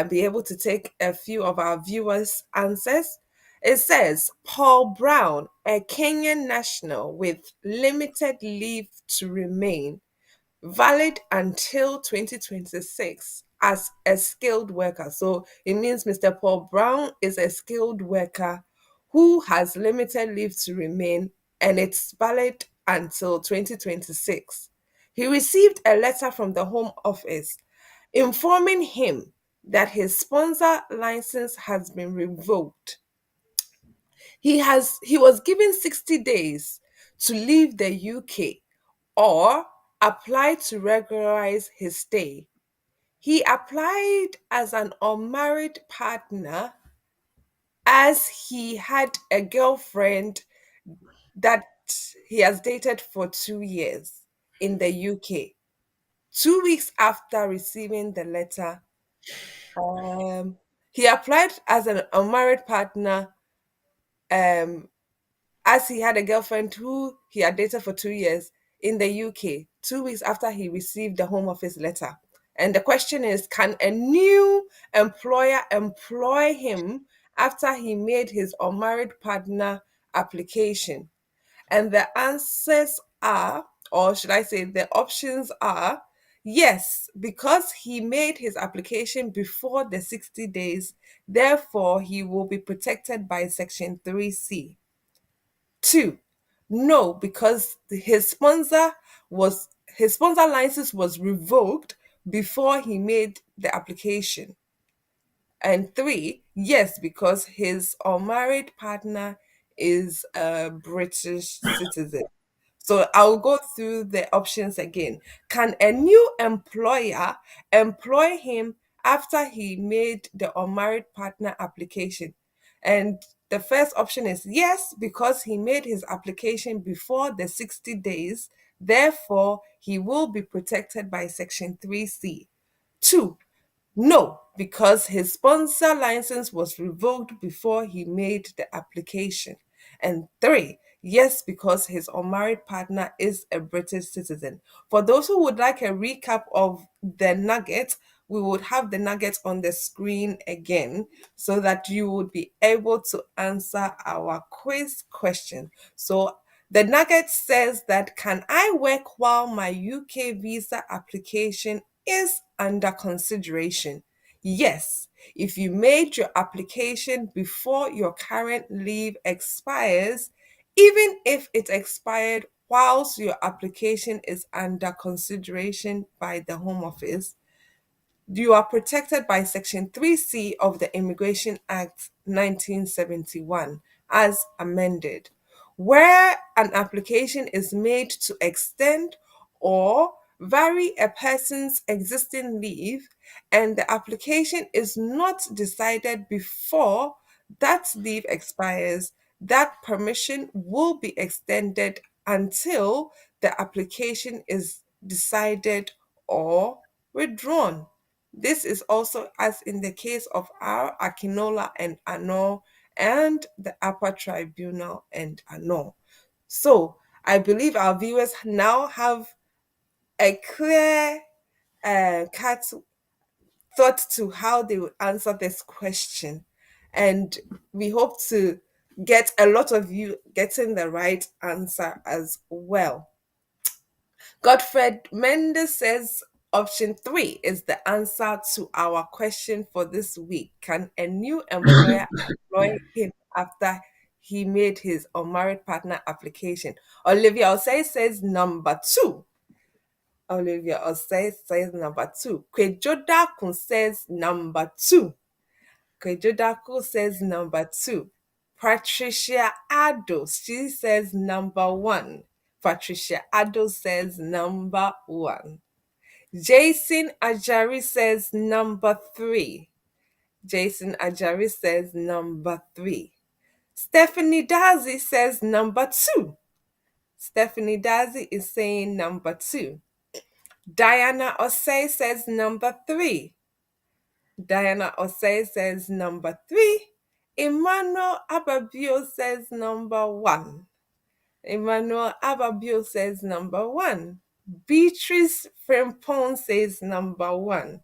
[SPEAKER 5] be able to take a few of our viewers' answers. It says Paul Brown, a Kenyan national with limited leave to remain, valid until 2026 as a skilled worker. So it means Mr. Paul Brown is a skilled worker who has limited leave to remain, and it's valid until 2026. He received a letter from the Home Office informing him that his sponsor license has been revoked. He was given 60 days to leave the UK or apply to regularize his stay. He applied as an unmarried partner as he had a girlfriend that he has dated for 2 years in the UK. 2 weeks after receiving the letter, um, he applied as an unmarried partner um, as he had a girlfriend who he had dated for 2 years in the UK, 2 weeks after he received the Home Office letter. And the question is, can a new employer employ him after he made his unmarried partner application? And the answers are, or should I say, the options are yes, because he made his application before the 60 days, therefore, he will be protected by Section 3C. Two, no, because his sponsor license was revoked before he made the application. And three, yes, because his unmarried partner is a British citizen. So I'll go through the options again. Can a new employer employ him after he made the unmarried partner application? And the first option is yes, because he made his application before the 60 days. Therefore, he will be protected by Section 3C. Two, no, because his sponsor license was revoked before he made the application. And three, yes, because his unmarried partner is a British citizen. For those who would like a recap of the nugget, we would have the nugget on the screen again so that you would be able to answer our quiz question. So the nugget says that, can I work while my UK visa application is under consideration? Yes, if you made your application before your current leave expires, even if it expired whilst your application is under consideration by the Home Office, you are protected by Section 3C of the Immigration Act 1971 as amended, where an application is made to extend or vary a person's existing leave and the application is not decided before that leave expires, that permission will be extended until the application is decided or withdrawn. This is also as in the case of R. Akinola and Ano and the Upper Tribunal and Ano. So I believe our viewers now have a clear cut thought to how they would answer this question. And we hope to get a lot of you getting the right answer as well. Godfred Mendes says option three is the answer to our question for this week. Can a new employer employ him after he made his unmarried partner application? Olivia Osei says number two. Olivia Osei says number two. Kwejodaku says number two. Kwejodaku says number two. Patricia Addo, she says number one. Patricia Addo says number one. Jason Ajari says number three. Jason Ajari says number three. Stephanie Dazi says number two. Stephanie Dazi is saying number two. Diana Osei says number three. Diana Osei says number three. Emmanuel Ababio says number 1. Emmanuel Ababio says number 1. Beatrice Frimpong says number 1.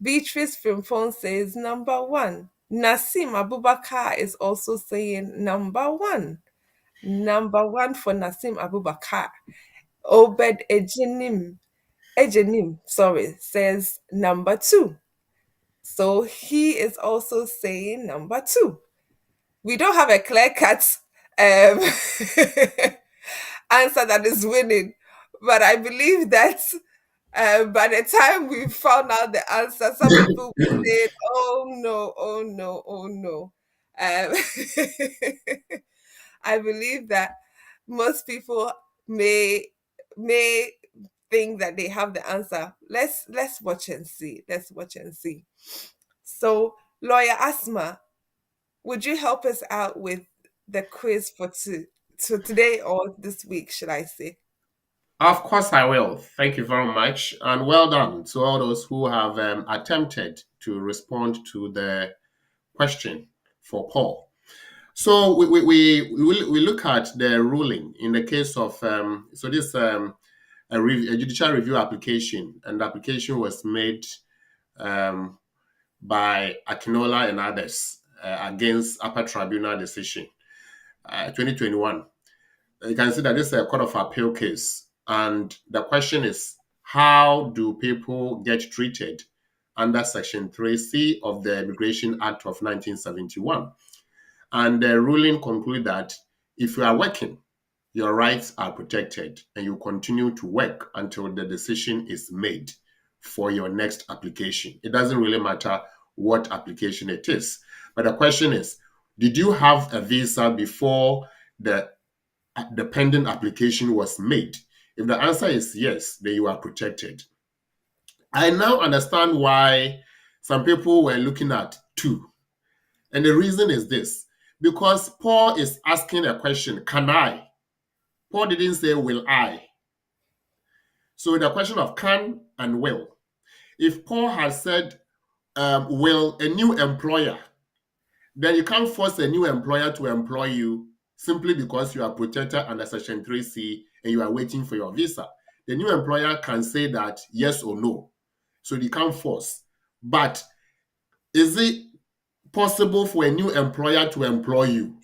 [SPEAKER 5] Beatrice Frimpong says number 1. Nasim Abubakar is also saying number 1. Number 1 for Nasim Abubakar. Obed Ejenim, says number 2. So he is also saying number 2. We don't have a clear-cut um, answer that is winning, but I believe that by the time we found out the answer, some people will say, "Oh no, oh no, oh no." I believe that most people may think that they have the answer. Let's watch and see. Let's watch and see. So, Lawyer Asma, would you help us out with the quiz for today or this week, should I say?
[SPEAKER 2] Of course, I will. Thank you very much. And well done to all those who have attempted to respond to the question for Paul. So we look at the ruling in the case of, this a judicial review application, and the application was made by Akinola and others against Upper Tribunal decision 2021. You can see that this is a Court of Appeal case. And the question is, how do people get treated under Section 3C of the Immigration Act of 1971? And the ruling concludes that if you are working, your rights are protected and you continue to work until the decision is made for your next application. It doesn't really matter what application it is. But the question is, did you have a visa before the pending application was made? If the answer is yes, then you are protected. I now understand why some people were looking at 2. And the reason is this, because Paul is asking a question, can I? Paul didn't say, will I? So the question of can and will. If Paul had said, will a new employer, then you can't force a new employer to employ you simply because you are protected under Section 3C and you are waiting for your visa. The new employer can say that yes or no. So you can't force. But is it possible for a new employer to employ you?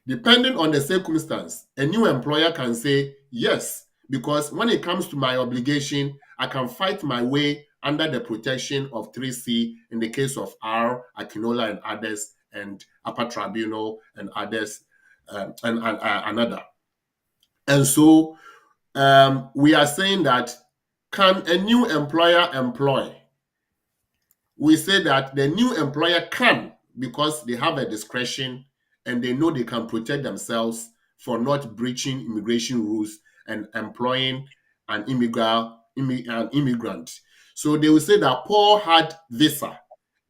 [SPEAKER 2] Depending on the circumstance, a new employer can say yes, because when it comes to my obligation, I can fight my way under the protection of 3C in the case of R, Akinola and others, and Upper Tribunal and others, and another. And so we are saying that, can a new employer employ? We say that the new employer can, because they have a discretion and they know they can protect themselves for not breaching immigration rules and employing an immigrant. So they will say that Paul had visa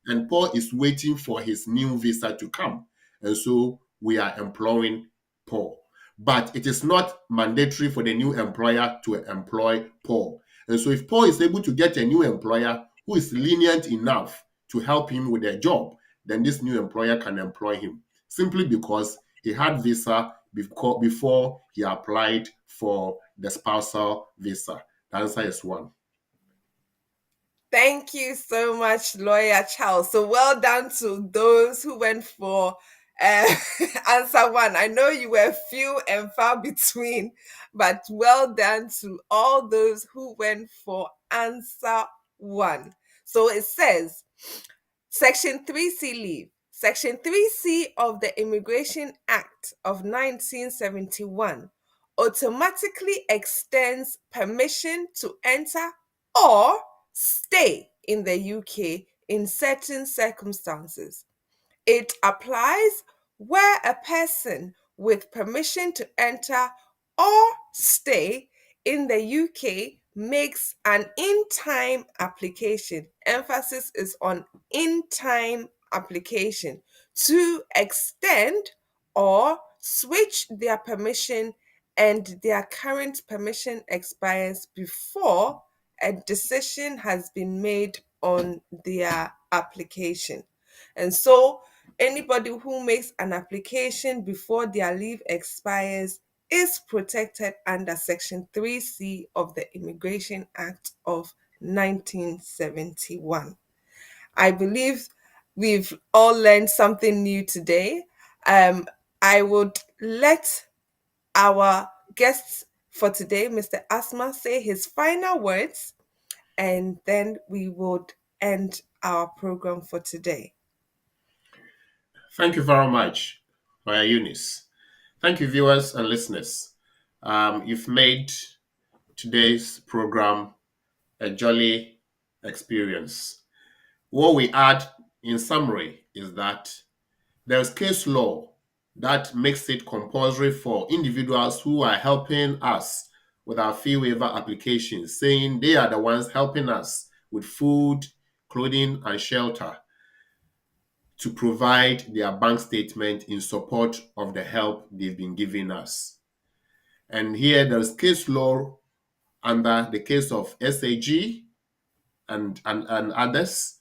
[SPEAKER 2] and Paul is waiting for his new visa to come. And so we are employing Paul. But it is not mandatory for the new employer to employ Paul. And so if Paul is able to get a new employer who is lenient enough to help him with a job, then this new employer can employ him simply because he had visa before he applied for the spousal visa. The answer is 1.
[SPEAKER 5] Thank you so much, Lawyer Charles. So well done to those who went for answer 1. I know you were few and far between, but well done to all those who went for answer 1. So it says, Section 3C leave. Section 3C of the Immigration Act of 1971 automatically extends permission to enter or stay in the UK in certain circumstances. It applies where a person with permission to enter or stay in the UK makes an in-time application. Emphasis is on in-time application to extend or switch their permission, and their current permission expires before a decision has been made on their application. And so Anybody who makes an application before their leave expires is protected under Section 3C of the Immigration Act of 1971. I believe we've all learned something new today. I would let our guest for today, Mr. Asma, say his final words, and then we would end our program for today.
[SPEAKER 2] Thank you very much, Maya Eunice. Thank you, viewers and listeners. You've made today's program a jolly experience. What we add in summary is that there's case law that makes it compulsory for individuals who are helping us with our fee waiver applications, saying they are the ones helping us with food, clothing, and shelter, to provide their bank statement in support of the help they've been giving us. And here there's case law under the case of SAG and others.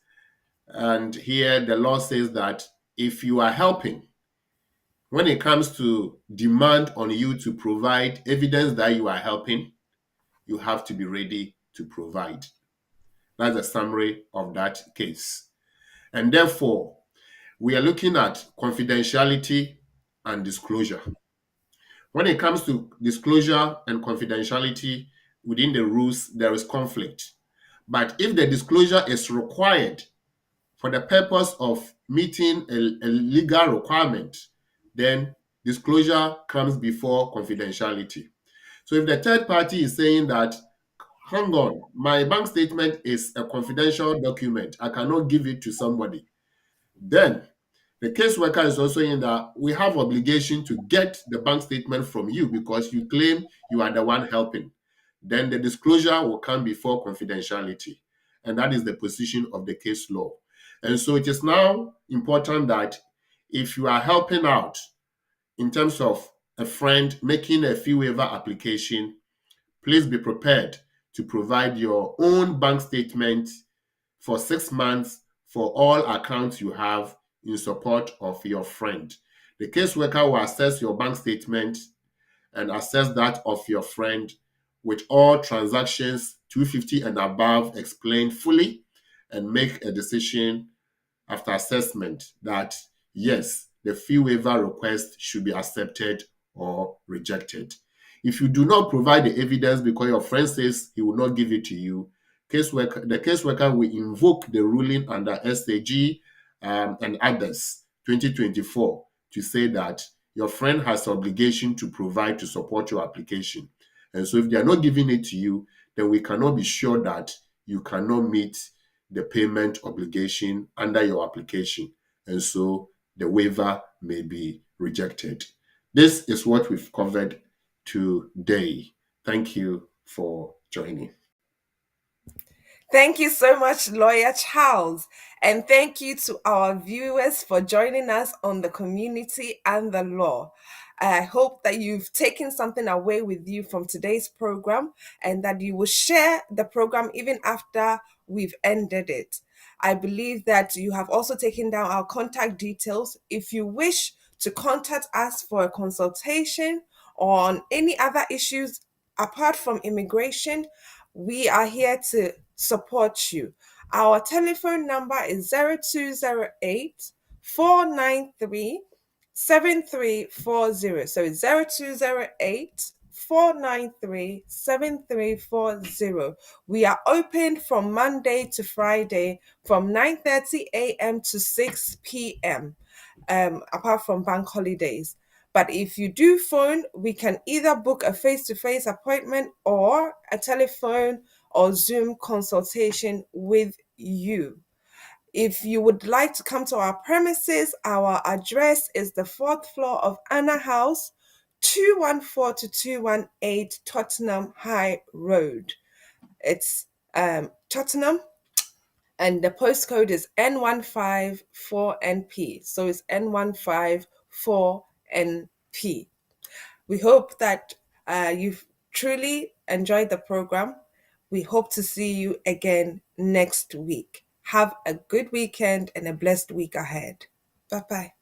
[SPEAKER 2] And here the law says that if you are helping, when it comes to demand on you to provide evidence that you are helping, you have to be ready to provide. That's a summary of that case. And therefore, we are looking at confidentiality and disclosure. When it comes to disclosure and confidentiality within the rules, there is conflict. But if the disclosure is required for the purpose of meeting a legal requirement, then disclosure comes before confidentiality. So if the third party is saying that, hang on, my bank statement is a confidential document, I cannot give it to somebody, then the caseworker is also in that we have obligation to get the bank statement from you because you claim you are the one helping. Then the disclosure will come before confidentiality. And that is the position of the case law. And so it is now important that if you are helping out in terms of a friend making a fee waiver application, please be prepared to provide your own bank statement for 6 months for all accounts you have in support of your friend. The caseworker will assess your bank statement and assess that of your friend with all transactions 250 and above explained fully and make a decision after assessment that yes, the fee waiver request should be accepted or rejected. If you do not provide the evidence because your friend says he will not give it to you, the caseworker will invoke the ruling under SAG and others 2024 to say that your friend has obligation to provide to support your application. And so if they are not giving it to you, then we cannot be sure that you cannot meet the payment obligation under your application. And so the waiver may be rejected. This is what we've covered today. Thank you for joining.
[SPEAKER 5] Thank you so much, Lawyer Charles. And thank you to our viewers for joining us on the community and the law. I hope that you've taken something away with you from today's program and that you will share the program even after we've ended it. I believe that you have also taken down our contact details. If you wish to contact us for a consultation on any other issues apart from immigration, we are here to support you. Our telephone number is 0208 493 7340. So it's 0208 493 7340. We are open from Monday to Friday from 9:30 a.m. to 6 p.m. Apart from bank holidays. But if you do phone, we can either book a face-to-face appointment or a telephone or Zoom consultation with you. If you would like to come to our premises, our address is the 4th floor of Anna House, 214 to 218 Tottenham High Road. It's Tottenham, and the postcode is N154NP. So it's N154NP. We hope that you've truly enjoyed the program. We hope to see you again next week. Have a good weekend and a blessed week ahead. Bye-bye.